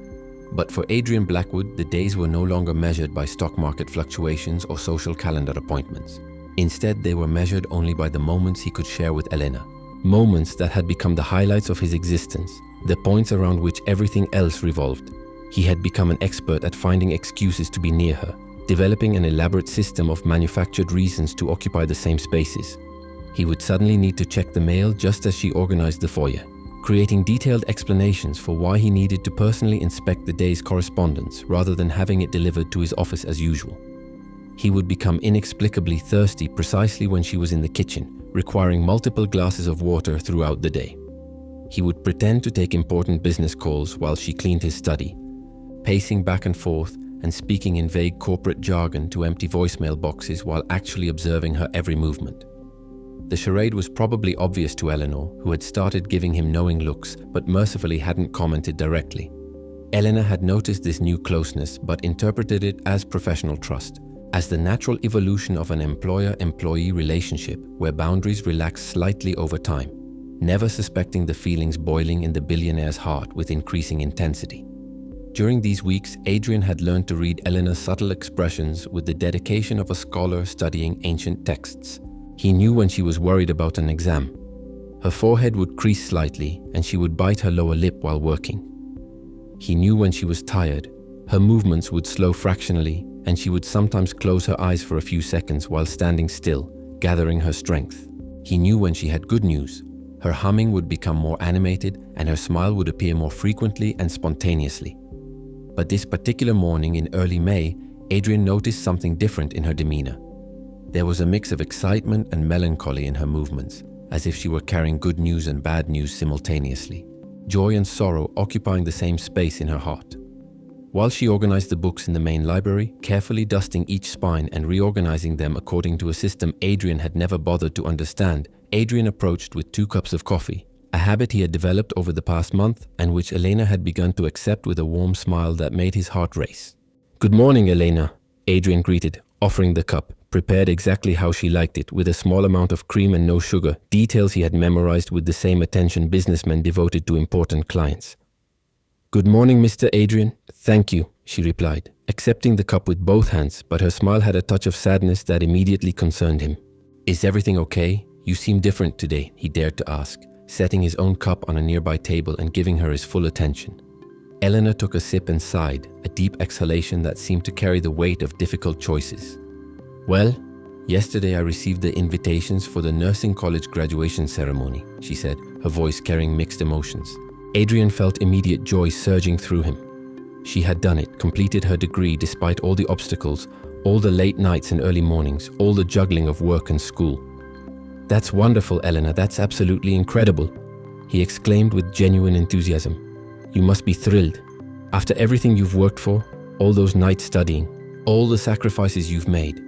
But for Adrian Blackwood, the days were no longer measured by stock market fluctuations or social calendar appointments. Instead, they were measured only by the moments he could share with Elena. Moments that had become the highlights of his existence, the points around which everything else revolved. He had become an expert at finding excuses to be near her, developing an elaborate system of manufactured reasons to occupy the same spaces. He would suddenly need to check the mail just as she organized the foyer, creating detailed explanations for why he needed to personally inspect the day's correspondence rather than having it delivered to his office as usual. He would become inexplicably thirsty precisely when she was in the kitchen, requiring multiple glasses of water throughout the day. He would pretend to take important business calls while she cleaned his study, pacing back and forth and speaking in vague corporate jargon to empty voicemail boxes while actually observing her every movement. The charade was probably obvious to Eleanor, who had started giving him knowing looks but mercifully hadn't commented directly. Elena had noticed this new closeness but interpreted it as professional trust, as the natural evolution of an employer-employee relationship where boundaries relax slightly over time, never suspecting the feelings boiling in the billionaire's heart with increasing intensity. During these weeks, Adrian had learned to read Elena's subtle expressions with the dedication of a scholar studying ancient texts. He knew when she was worried about an exam. Her forehead would crease slightly and she would bite her lower lip while working. He knew when she was tired. Her movements would slow fractionally and she would sometimes close her eyes for a few seconds while standing still, gathering her strength. He knew when she had good news. Her humming would become more animated and her smile would appear more frequently and spontaneously. But this particular morning in early May, Adrian noticed something different in her demeanor. There was a mix of excitement and melancholy in her movements, as if she were carrying good news and bad news simultaneously, joy and sorrow occupying the same space in her heart. While she organized the books in the main library, carefully dusting each spine and reorganizing them according to a system Adrian had never bothered to understand, Adrian approached with 2 cups of coffee, a habit he had developed over the past month and which Elena had begun to accept with a warm smile that made his heart race. "Good morning, Elena," Adrian greeted, offering the cup, prepared exactly how she liked it, with a small amount of cream and no sugar, details he had memorized with the same attention businessmen devoted to important clients. "Good morning, Mr. Adrian. Thank you," she replied, accepting the cup with both hands, but her smile had a touch of sadness that immediately concerned him. "Is everything okay? You seem different today," he dared to ask, setting his own cup on a nearby table and giving her his full attention. Eleanor took a sip and sighed, a deep exhalation that seemed to carry the weight of difficult choices. "Well, yesterday I received the invitations for the nursing college graduation ceremony," she said, her voice carrying mixed emotions. Adrian felt immediate joy surging through him. She had done it, completed her degree despite all the obstacles, all the late nights and early mornings, all the juggling of work and school. "That's wonderful, Eleanor, that's absolutely incredible," he exclaimed with genuine enthusiasm. "You must be thrilled. After everything you've worked for, all those nights studying, all the sacrifices you've made."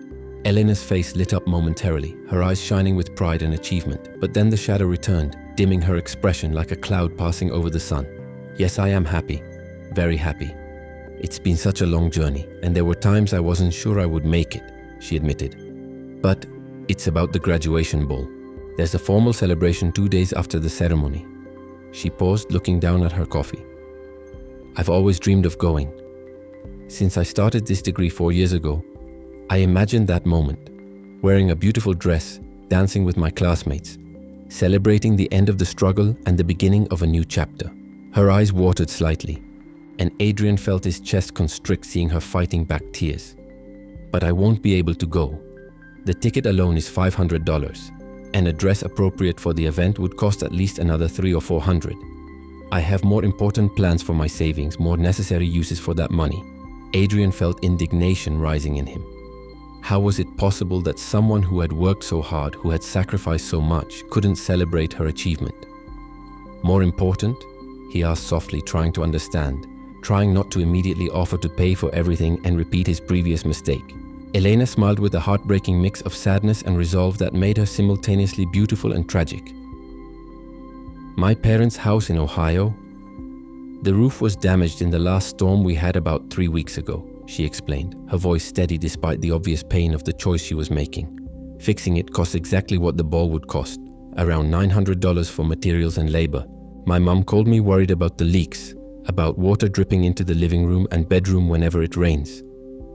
Eleanor's face lit up momentarily, her eyes shining with pride and achievement, but then the shadow returned, dimming her expression like a cloud passing over the sun. "Yes, I am happy. Very happy. It's been such a long journey, and there were times I wasn't sure I would make it," she admitted. "But it's about the graduation ball. There's a formal celebration 2 days after the ceremony." She paused, looking down at her coffee. "I've always dreamed of going. Since I started this degree 4 years ago, I imagined that moment, wearing a beautiful dress, dancing with my classmates, celebrating the end of the struggle and the beginning of a new chapter." Her eyes watered slightly, and Adrian felt his chest constrict seeing her fighting back tears. "But I won't be able to go. The ticket alone is $500, and a dress appropriate for the event would cost at least another $300 or $400. I have more important plans for my savings, more necessary uses for that money." Adrian felt indignation rising in him. How was it possible that someone who had worked so hard, who had sacrificed so much, couldn't celebrate her achievement? "More important?" he asked softly, trying to understand, trying not to immediately offer to pay for everything and repeat his previous mistake. Elena smiled with a heartbreaking mix of sadness and resolve that made her simultaneously beautiful and tragic. "My parents' house in Ohio? The roof was damaged in the last storm we had about 3 weeks ago," she explained, her voice steady despite the obvious pain of the choice she was making. "Fixing it cost exactly what the ball would cost, around $900 for materials and labor. My mom called me worried about the leaks, about water dripping into the living room and bedroom whenever it rains.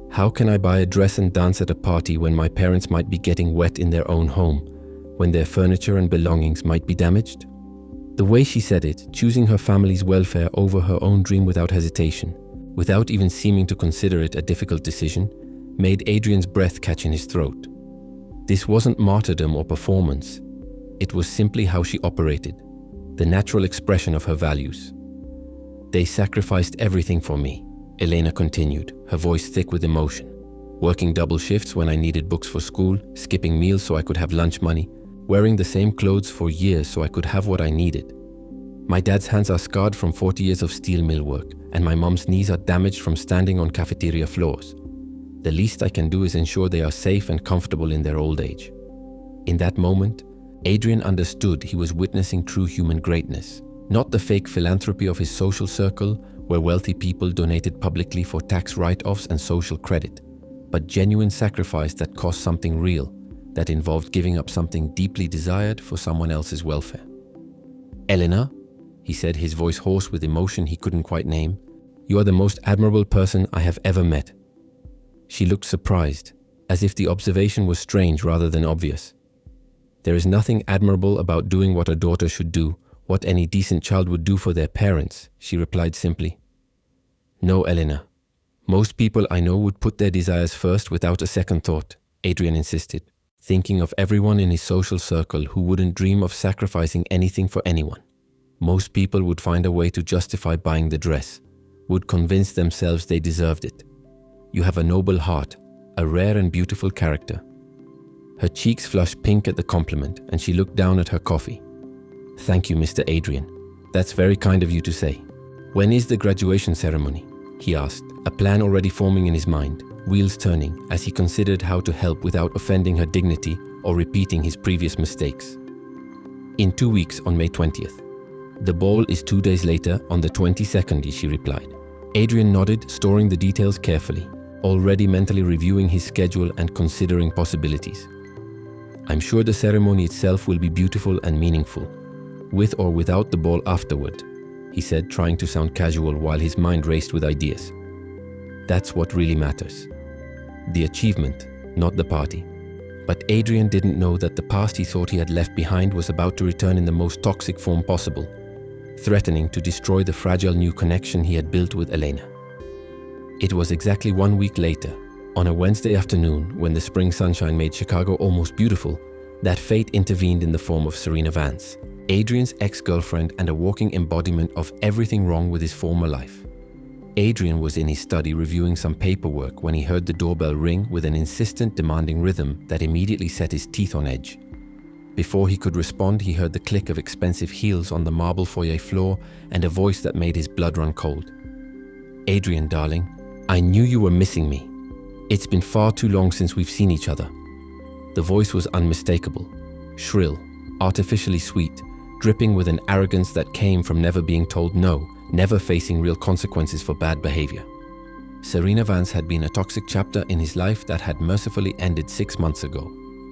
How can I buy a dress and dance at a party when my parents might be getting wet in their own home, when their furniture and belongings might be damaged?" The way she said it, choosing her family's welfare over her own dream without hesitation, without even seeming to consider it a difficult decision, made Adrian's breath catch in his throat. This wasn't martyrdom or performance. It was simply how she operated, the natural expression of her values. "They sacrificed everything for me," Elena continued, her voice thick with emotion. "Working double shifts when I needed books for school, skipping meals so I could have lunch money, wearing the same clothes for years so I could have what I needed. My dad's hands are scarred from 40 years of steel mill work, and my mom's knees are damaged from standing on cafeteria floors. The least I can do is ensure they are safe and comfortable in their old age." In that moment, Adrian understood he was witnessing true human greatness, not the fake philanthropy of his social circle where wealthy people donated publicly for tax write-offs and social credit, but genuine sacrifice that cost something real, that involved giving up something deeply desired for someone else's welfare. "Eleanor," he said, his voice hoarse with emotion he couldn't quite name, "you are the most admirable person I have ever met." She looked surprised, as if the observation was strange rather than obvious. "There is nothing admirable about doing what a daughter should do, what any decent child would do for their parents," she replied simply. "No, Eleanor. Most people I know would put their desires first without a second thought," Adrian insisted, thinking of everyone in his social circle who wouldn't dream of sacrificing anything for anyone. Most people would find a way to justify buying the dress, would convince themselves they deserved it. You have a noble heart, a rare and beautiful character." Her cheeks flushed pink at the compliment, and she looked down at her coffee. "Thank you, Mr. Adrian. That's very kind of you to say. When is the graduation ceremony?" he asked, a plan already forming in his mind, wheels turning as he considered how to help without offending her dignity or repeating his previous mistakes. "In 2 weeks on May 20th. The ball is 2 days later on the 22nd, she replied. Adrian nodded, storing the details carefully, already mentally reviewing his schedule and considering possibilities. "I'm sure the ceremony itself will be beautiful and meaningful, with or without the ball afterward," he said, trying to sound casual while his mind raced with ideas. "That's what really matters. The achievement, not the party." But Adrian didn't know that the past he thought he had left behind was about to return in the most toxic form possible, threatening to destroy the fragile new connection he had built with Elena. It was exactly 1 week later, on a Wednesday afternoon when the spring sunshine made Chicago almost beautiful, that fate intervened in the form of Serena Vance, Adrian's ex-girlfriend and a walking embodiment of everything wrong with his former life. Adrian was in his study reviewing some paperwork when he heard the doorbell ring with an insistent, demanding rhythm that immediately set his teeth on edge. Before he could respond, he heard the click of expensive heels on the marble foyer floor and a voice that made his blood run cold. "Adrian, darling, I knew you were missing me. It's been far too long since we've seen each other." The voice was unmistakable, shrill, artificially sweet, dripping with an arrogance that came from never being told no, never facing real consequences for bad behavior. Serena Vance had been a toxic chapter in his life that had mercifully ended 6 months ago.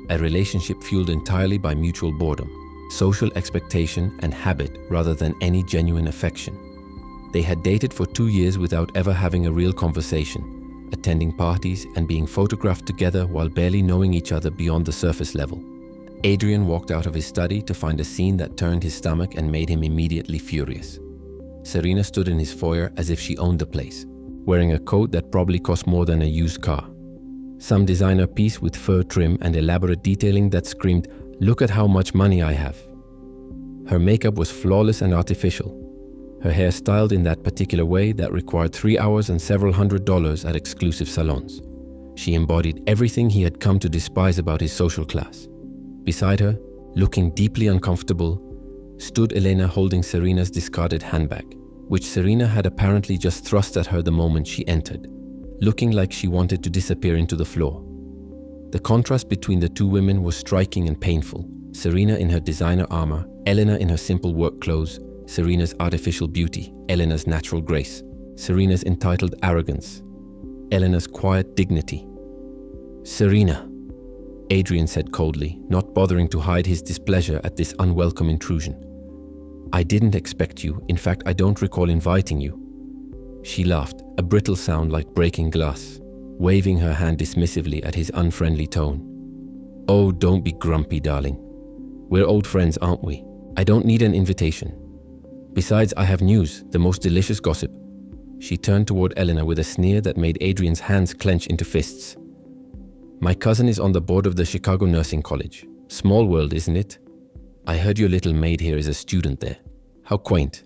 A relationship fueled entirely by mutual boredom, social expectation, and habit rather than any genuine affection. They had dated for 2 years without ever having a real conversation, attending parties and being photographed together while barely knowing each other beyond the surface level. Adrian walked out of his study to find a scene that turned his stomach and made him immediately furious. Serena stood in his foyer as if she owned the place, wearing a coat that probably cost more than a used car. Some designer piece with fur trim and elaborate detailing that screamed, "Look at how much money I have." Her makeup was flawless and artificial, her hair styled in that particular way that required 3 hours and several $100s at exclusive salons. She embodied everything he had come to despise about his social class. Beside her, looking deeply uncomfortable, stood Elena holding Serena's discarded handbag, which Serena had apparently just thrust at her the moment she entered, looking like she wanted to disappear into the floor. The contrast between the two women was striking and painful. Serena in her designer armor, Elena in her simple work clothes, Serena's artificial beauty, Elena's natural grace, Serena's entitled arrogance, Elena's quiet dignity. "Serena," Adrian said coldly, not bothering to hide his displeasure at this unwelcome intrusion. "I didn't expect you. In fact, I don't recall inviting you." She laughed, a brittle sound like breaking glass, waving her hand dismissively at his unfriendly tone. "Oh, don't be grumpy, darling. We're old friends, aren't we? I don't need an invitation. Besides, I have news, the most delicious gossip." She turned toward Elena with a sneer that made Adrian's hands clench into fists. "My cousin is on the board of the Chicago Nursing College. Small world, isn't it? I heard your little maid here is a student there. How quaint."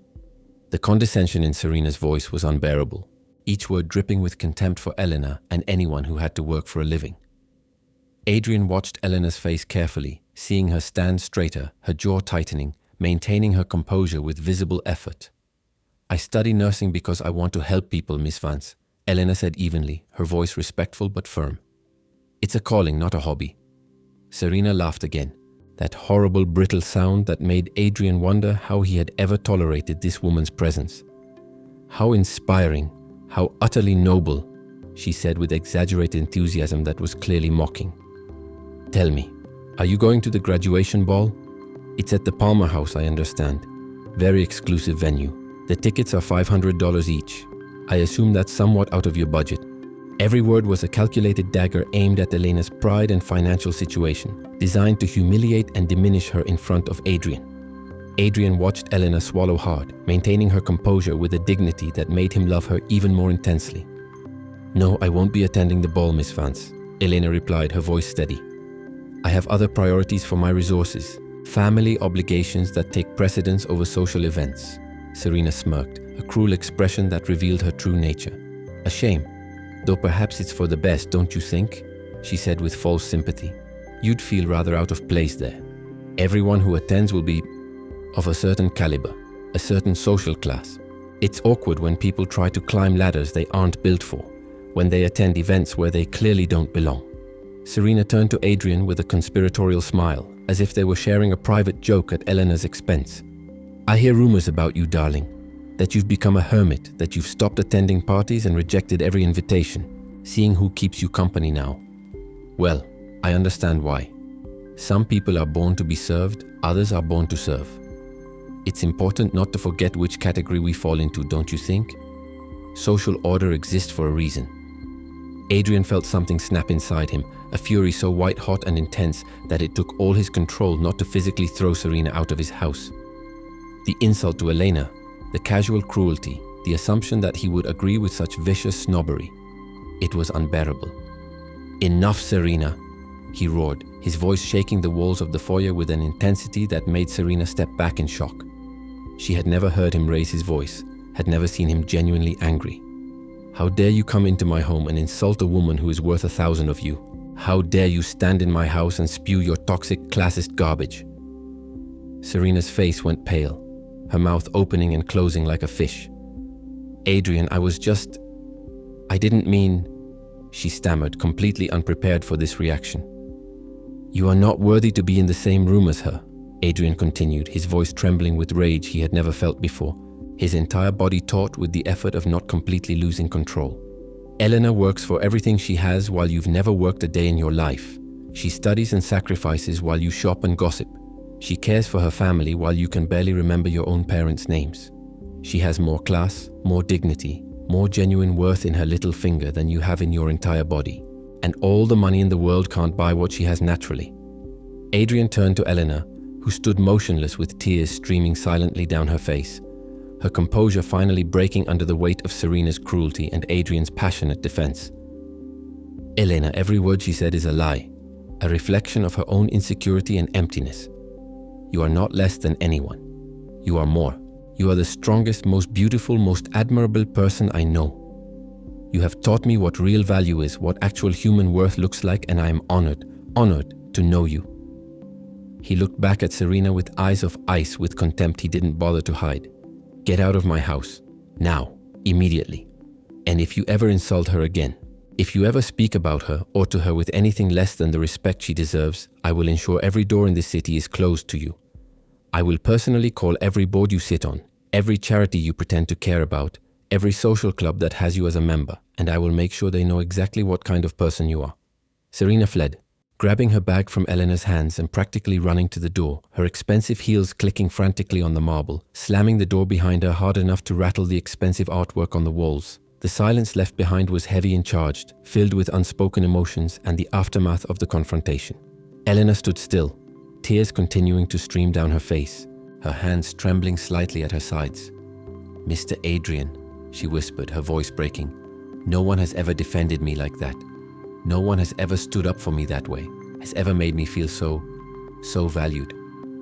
The condescension in Serena's voice was unbearable, each word dripping with contempt for Elena and anyone who had to work for a living. Adrian watched Elena's face carefully, seeing her stand straighter, her jaw tightening, maintaining her composure with visible effort. "I study nursing because I want to help people, Miss Vance," Elena said evenly, her voice respectful but firm. "It's a calling, not a hobby." Serena laughed again, that horrible brittle sound that made Adrian wonder how he had ever tolerated this woman's presence. "How inspiring, how utterly noble," she said with exaggerated enthusiasm that was clearly mocking. "Tell me, are you going to the graduation ball? It's at the Palmer House, I understand. Very exclusive venue. The tickets are $500 each. I assume that's somewhat out of your budget." Every word was a calculated dagger aimed at Elena's pride and financial situation, designed to humiliate and diminish her in front of Adrian. Adrian watched Elena swallow hard, maintaining her composure with a dignity that made him love her even more intensely. "No, I won't be attending the ball, Miss Vance," Elena replied, her voice steady. "I have other priorities for my resources, family obligations that take precedence over social events." Serena smirked, a cruel expression that revealed her true nature. "A shame. Though perhaps it's for the best, don't you think? She said with false sympathy. You'd feel rather out of place there. Everyone who attends will be of a certain caliber, a certain social class. It's awkward when people try to climb ladders they aren't built for, when they attend events where they clearly don't belong. Serena turned to Adrian with a conspiratorial smile, as if they were sharing a private joke at Eleanor's expense. I hear rumors about you, darling, that you've become a hermit, that you've stopped attending parties and rejected every invitation, seeing who keeps you company now. Well, I understand why. Some people are born to be served, others are born to serve. It's important not to forget which category we fall into, don't you think? Social order exists for a reason. Adrian felt something snap inside him, a fury so white-hot and intense that it took all his control not to physically throw Serena out of his house. The insult to Elena, the casual cruelty, the assumption that he would agree with such vicious snobbery. It was unbearable. Enough, Serena, he roared, his voice shaking the walls of the foyer with an intensity that made Serena step back in shock. She had never heard him raise his voice, had never seen him genuinely angry. How dare you come into my home and insult a woman who is worth 1,000 of you? How dare you stand in my house and spew your toxic, classist garbage? Serena's face went pale, her mouth opening and closing like a fish. Adrian, I didn't mean, she stammered, completely unprepared for this reaction. You are not worthy to be in the same room as her, Adrian continued, his voice trembling with rage he had never felt before, his entire body taut with the effort of not completely losing control. Eleanor works for everything she has while you've never worked a day in your life. She studies and sacrifices while you shop and gossip. She cares for her family while you can barely remember your own parents' names. She has more class, more dignity, more genuine worth in her little finger than you have in your entire body. And all the money in the world can't buy what she has naturally. Adrian turned to Eleanor, who stood motionless with tears streaming silently down her face, her composure finally breaking under the weight of Serena's cruelty and Adrian's passionate defense. Elena, every word she said is a lie, a reflection of her own insecurity and emptiness. You are not less than anyone. You are more. You are the strongest, most beautiful, most admirable person I know. You have taught me what real value is, what actual human worth looks like, and I am honored to know you. He looked back at Serena with eyes of ice, with contempt he didn't bother to hide. Get out of my house. Now. Immediately. And if you ever insult her again, if you ever speak about her or to her with anything less than the respect she deserves, I will ensure every door in this city is closed to you. I will personally call every board you sit on, every charity you pretend to care about, every social club that has you as a member, and I will make sure they know exactly what kind of person you are. Serena fled, grabbing her bag from Eleanor's hands and practically running to the door, her expensive heels clicking frantically on the marble, slamming the door behind her hard enough to rattle the expensive artwork on the walls. The silence left behind was heavy and charged, filled with unspoken emotions and the aftermath of the confrontation. Eleanor stood still, tears continuing to stream down her face, her hands trembling slightly at her sides. Mr. Adrian, she whispered, her voice breaking, no one has ever defended me like that. No one has ever stood up for me that way, has ever made me feel so valued.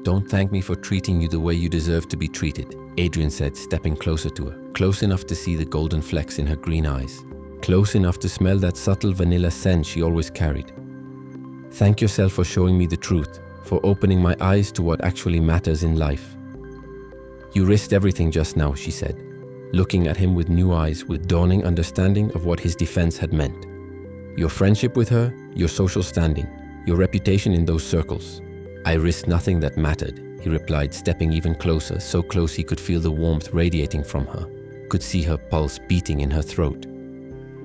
Don't thank me for treating you the way you deserve to be treated, Adrian said, stepping closer to her, close enough to see the golden flecks in her green eyes, close enough to smell that subtle vanilla scent she always carried. Thank yourself for showing me the truth, for opening my eyes to what actually matters in life. You risked everything just now, she said, looking at him with new eyes, with dawning understanding of what his defense had meant. Your friendship with her, your social standing, your reputation in those circles. I risked nothing that mattered, he replied, stepping even closer, so close he could feel the warmth radiating from her, could see her pulse beating in her throat.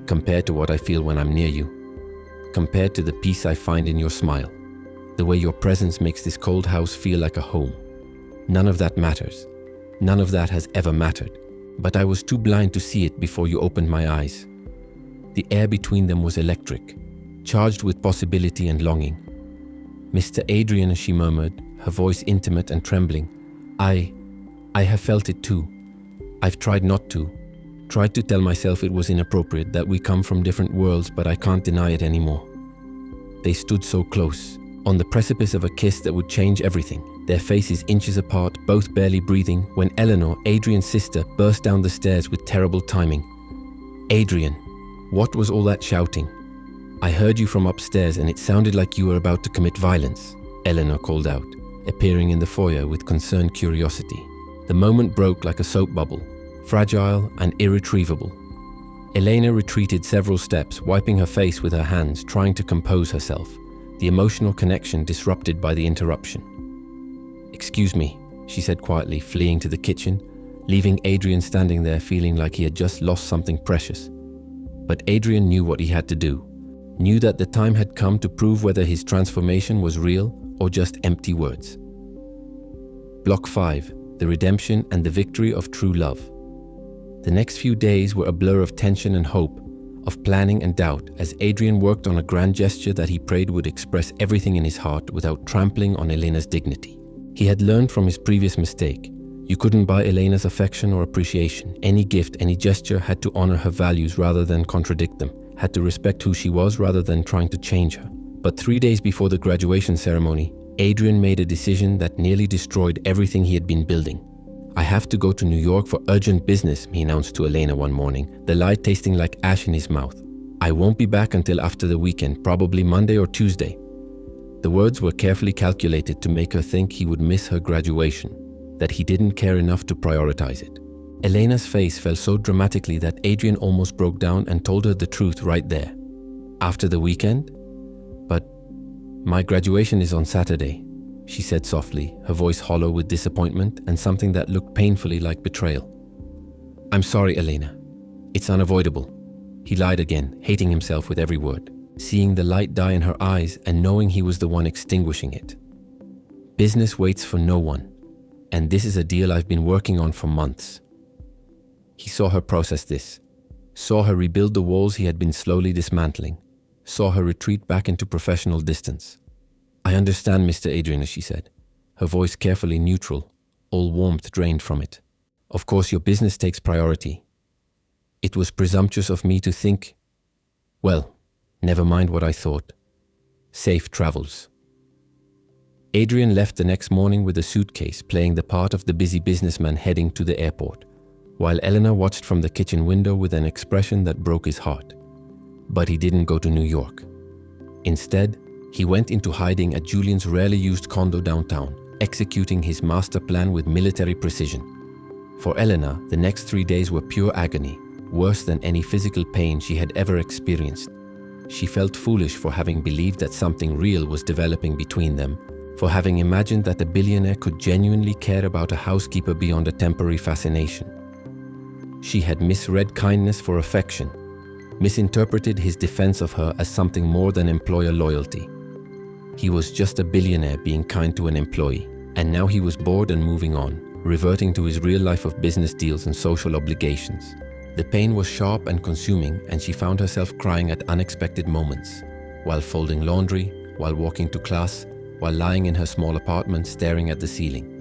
Compared to what I feel when I'm near you, compared to the peace I find in your smile, the way your presence makes this cold house feel like a home. None of that matters. None of that has ever mattered. But I was too blind to see it before you opened my eyes. The air between them was electric, charged with possibility and longing. Mr. Adrian, she murmured, her voice intimate and trembling, I have felt it too. I've tried not to, tried to tell myself it was inappropriate, that we come from different worlds, but I can't deny it anymore. They stood so close, on the precipice of a kiss that would change everything, their faces inches apart, both barely breathing, when Eleanor, Adrian's sister, burst down the stairs with terrible timing. Adrian, What was all that shouting? I heard you from upstairs and it sounded like you were about to commit violence, Eleanor called out, appearing in the foyer with concerned curiosity. The moment broke like a soap bubble, fragile and irretrievable. Elena retreated several steps, wiping her face with her hands, trying to compose herself, the emotional connection disrupted by the interruption. "Excuse me," she said quietly, fleeing to the kitchen, leaving Adrian standing there feeling like he had just lost something precious. But Adrian knew what he had to do, knew that the time had come to prove whether his transformation was real or just empty words. Block 5, the redemption and the victory of true love. The next few days were a blur of tension and hope, of planning and doubt, as Adrian worked on a grand gesture that he prayed would express everything in his heart without trampling on Elena's dignity. He had learned from his previous mistake. You couldn't buy Elena's affection or appreciation. Any gift, any gesture had to honor her values rather than contradict them, had to respect who she was rather than trying to change her. But 3 days before the graduation ceremony, Adrian made a decision that nearly destroyed everything he had been building. "I have to go to New York for urgent business," he announced to Elena one morning, the lie tasting like ash in his mouth. "I won't be back until after the weekend, probably Monday or Tuesday." The words were carefully calculated to make her think he would miss her graduation, that he didn't care enough to prioritize it. Elena's face fell so dramatically that Adrian almost broke down and told her the truth right there. "After the weekend? But my graduation is on Saturday," she said softly, her voice hollow with disappointment and something that looked painfully like betrayal. "I'm sorry, Elena. It's unavoidable." He lied again, hating himself with every word, seeing the light die in her eyes and knowing he was the one extinguishing it. "Business waits for no one, and this is a deal I've been working on for months." He saw her process this, saw her rebuild the walls he had been slowly dismantling, saw her retreat back into professional distance. "I understand, Mr. Adrian," she said, her voice carefully neutral, all warmth drained from it. "Of course your business takes priority. It was presumptuous of me to think... Well, never mind what I thought. Safe travels." Adrian left the next morning with a suitcase, playing the part of the busy businessman heading to the airport, while Eleanor watched from the kitchen window with an expression that broke his heart. But he didn't go to New York. Instead, he went into hiding at Julian's rarely used condo downtown, executing his master plan with military precision. For Eleanor, the next 3 days were pure agony, worse than any physical pain she had ever experienced. She felt foolish for having believed that something real was developing between them, for having imagined that a billionaire could genuinely care about a housekeeper beyond a temporary fascination. She had misread kindness for affection, misinterpreted his defense of her as something more than employer loyalty. He was just a billionaire being kind to an employee, and now he was bored and moving on, reverting to his real life of business deals and social obligations. The pain was sharp and consuming, and she found herself crying at unexpected moments, while folding laundry, while walking to class, while lying in her small apartment staring at the ceiling.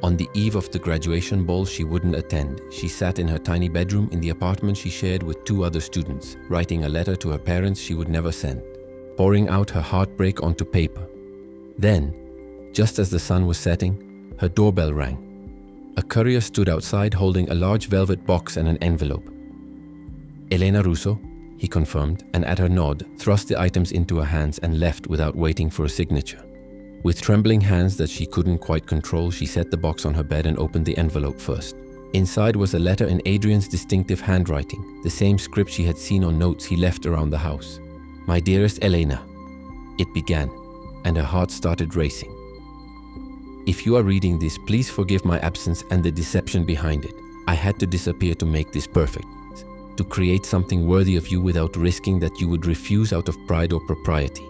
On the eve of the graduation ball she wouldn't attend, she sat in her tiny bedroom in the apartment she shared with 2 other students, writing a letter to her parents she would never send, pouring out her heartbreak onto paper. Then, just as the sun was setting, her doorbell rang. A courier stood outside holding a large velvet box and an envelope. "Elena Russo," he confirmed, and at her nod, thrust the items into her hands and left without waiting for a signature. With trembling hands that she couldn't quite control, she set the box on her bed and opened the envelope first. Inside was a letter in Adrian's distinctive handwriting, the same script she had seen on notes he left around the house. "My dearest Elena," it began, and her heart started racing. "If you are reading this, please forgive my absence and the deception behind it. I had to disappear to make this perfect, to create something worthy of you without risking that you would refuse out of pride or propriety.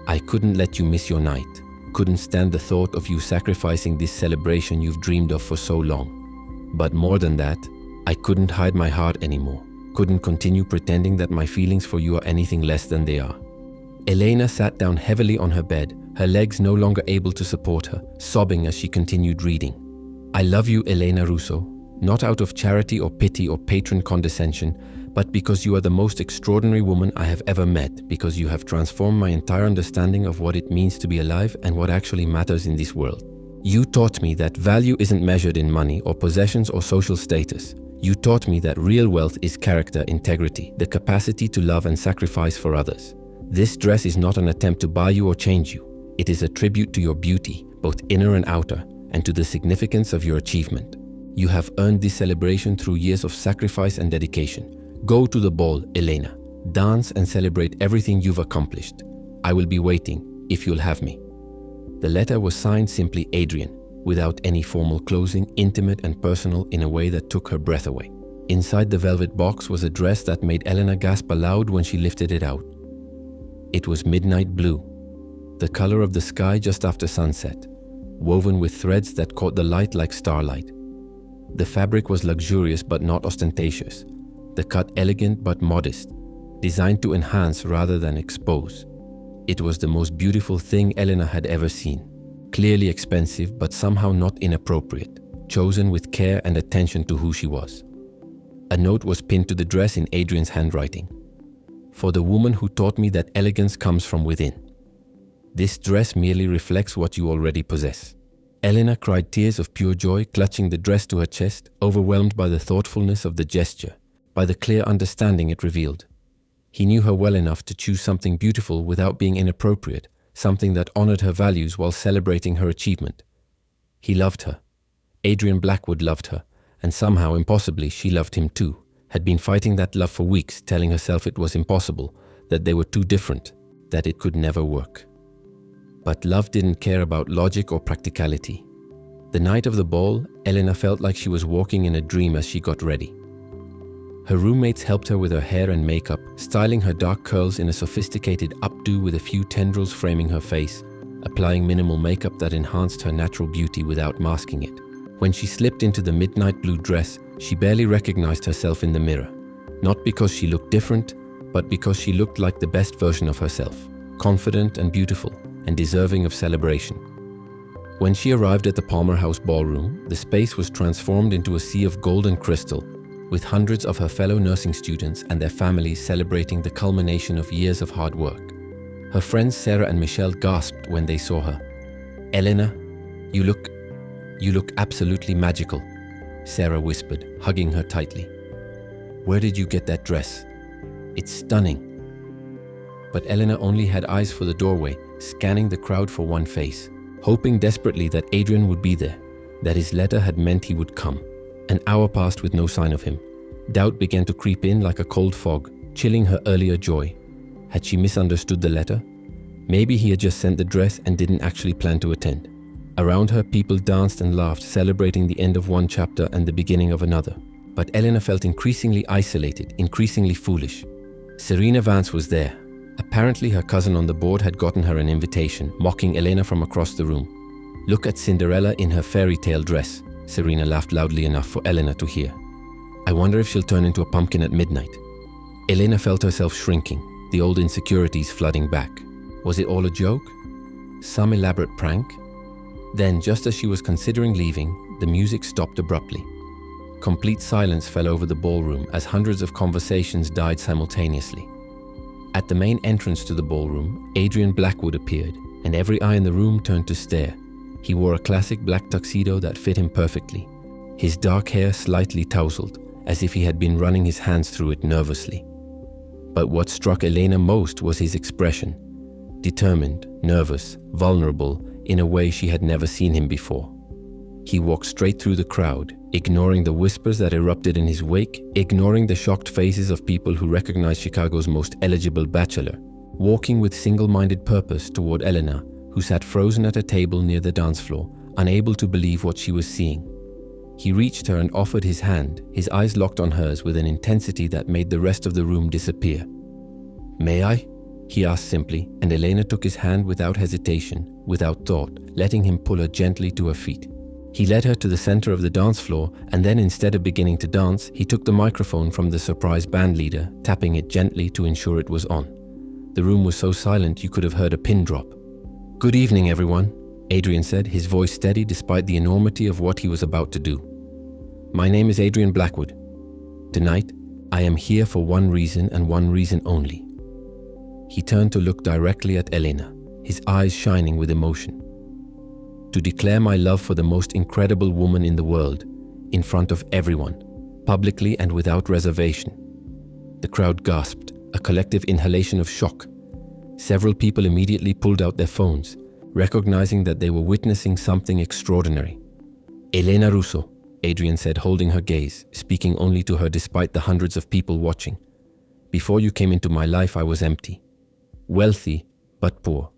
I couldn't let you miss your night. Couldn't stand the thought of you sacrificing this celebration you've dreamed of for so long. But more than that, I couldn't hide my heart anymore. Couldn't continue pretending that my feelings for you are anything less than they are." Elena sat down heavily on her bed, her legs no longer able to support her, sobbing as she continued reading. "I love you, Elena Russo, not out of charity or pity or patron condescension, but because you are the most extraordinary woman I have ever met, because you have transformed my entire understanding of what it means to be alive and what actually matters in this world. You taught me that value isn't measured in money or possessions or social status. You taught me that real wealth is character, integrity, the capacity to love and sacrifice for others. This dress is not an attempt to buy you or change you. It is a tribute to your beauty, both inner and outer, and to the significance of your achievement. You have earned this celebration through years of sacrifice and dedication. Go to the ball, Elena. Dance and celebrate everything you've accomplished. I will be waiting, if you'll have me. The letter was signed simply Adrian, without any formal closing, intimate and personal in a way that took her breath away. Inside the velvet box was a dress that made Elena gasp aloud when she lifted it out. It was midnight blue, the color of the sky just after sunset, woven with threads that caught the light like starlight. The fabric was luxurious but not ostentatious, the cut elegant but modest, designed to enhance rather than expose. It was the most beautiful thing Elena had ever seen. Clearly expensive, but somehow not inappropriate, chosen with care and attention to who she was. A note was pinned to the dress in Adrian's handwriting. For the woman who taught me that elegance comes from within. This dress merely reflects what you already possess. Elena cried tears of pure joy, clutching the dress to her chest, overwhelmed by the thoughtfulness of the gesture, by the clear understanding it revealed. He knew her well enough to choose something beautiful without being inappropriate, something that honored her values while celebrating her achievement. He loved her. Adrian Blackwood loved her, and somehow, impossibly, she loved him too, had been fighting that love for weeks, telling herself it was impossible, that they were too different, that it could never work. But love didn't care about logic or practicality. The night of the ball, Elena felt like she was walking in a dream as she got ready. Her roommates helped her with her hair and makeup, styling her dark curls in a sophisticated updo with a few tendrils framing her face, applying minimal makeup that enhanced her natural beauty without masking it. When she slipped into the midnight blue dress, she barely recognized herself in the mirror. Not because she looked different, but because she looked like the best version of herself, confident and beautiful, and deserving of celebration. When she arrived at the Palmer House ballroom, the space was transformed into a sea of gold and crystal, with hundreds of her fellow nursing students and their families celebrating the culmination of years of hard work. Her friends Sarah and Michelle gasped when they saw her. "Elena, you look absolutely magical," Sarah whispered, hugging her tightly. "Where did you get that dress? It's stunning." But Elena only had eyes for the doorway, scanning the crowd for one face, hoping desperately that Adrian would be there, that his letter had meant he would come. An hour passed with no sign of him. Doubt began to creep in like a cold fog, chilling her earlier joy. Had she misunderstood the letter? Maybe he had just sent the dress and didn't actually plan to attend. Around her, people danced and laughed, celebrating the end of one chapter and the beginning of another. But Elena felt increasingly isolated, increasingly foolish. Serena Vance was there. Apparently her cousin on the board had gotten her an invitation, mocking Elena from across the room. "Look at Cinderella in her fairy tale dress," Serena laughed loudly enough for Elena to hear. "I wonder if she'll turn into a pumpkin at midnight." Elena felt herself shrinking, the old insecurities flooding back. Was it all a joke? Some elaborate prank? Then, just as she was considering leaving, the music stopped abruptly. Complete silence fell over the ballroom as hundreds of conversations died simultaneously. At the main entrance to the ballroom, Adrian Blackwood appeared, and every eye in the room turned to stare. He wore a classic black tuxedo that fit him perfectly, his dark hair slightly tousled, as if he had been running his hands through it nervously. But what struck Elena most was his expression. Determined, nervous, vulnerable, in a way she had never seen him before. He walked straight through the crowd, ignoring the whispers that erupted in his wake, ignoring the shocked faces of people who recognized Chicago's most eligible bachelor, walking with single-minded purpose toward Elena, who sat frozen at a table near the dance floor, unable to believe what she was seeing. He reached her and offered his hand, his eyes locked on hers with an intensity that made the rest of the room disappear. "May I?" he asked simply, and Elena took his hand without hesitation, without thought, letting him pull her gently to her feet. He led her to the center of the dance floor, and then instead of beginning to dance, he took the microphone from the surprise band leader, tapping it gently to ensure it was on. The room was so silent you could have heard a pin drop. "Good evening, everyone," Adrian said, his voice steady despite the enormity of what he was about to do. "My name is Adrian Blackwood. Tonight, I am here for one reason and one reason only." He turned to look directly at Elena, his eyes shining with emotion. "To declare my love for the most incredible woman in the world, in front of everyone, publicly and without reservation. The crowd gasped, a collective inhalation of shock. Several people immediately pulled out their phones, recognizing that they were witnessing something extraordinary. Elena Russo, Adrian said, holding her gaze, speaking only to her despite the hundreds of people watching. Before you came into my life, I was empty. Wealthy, but poor.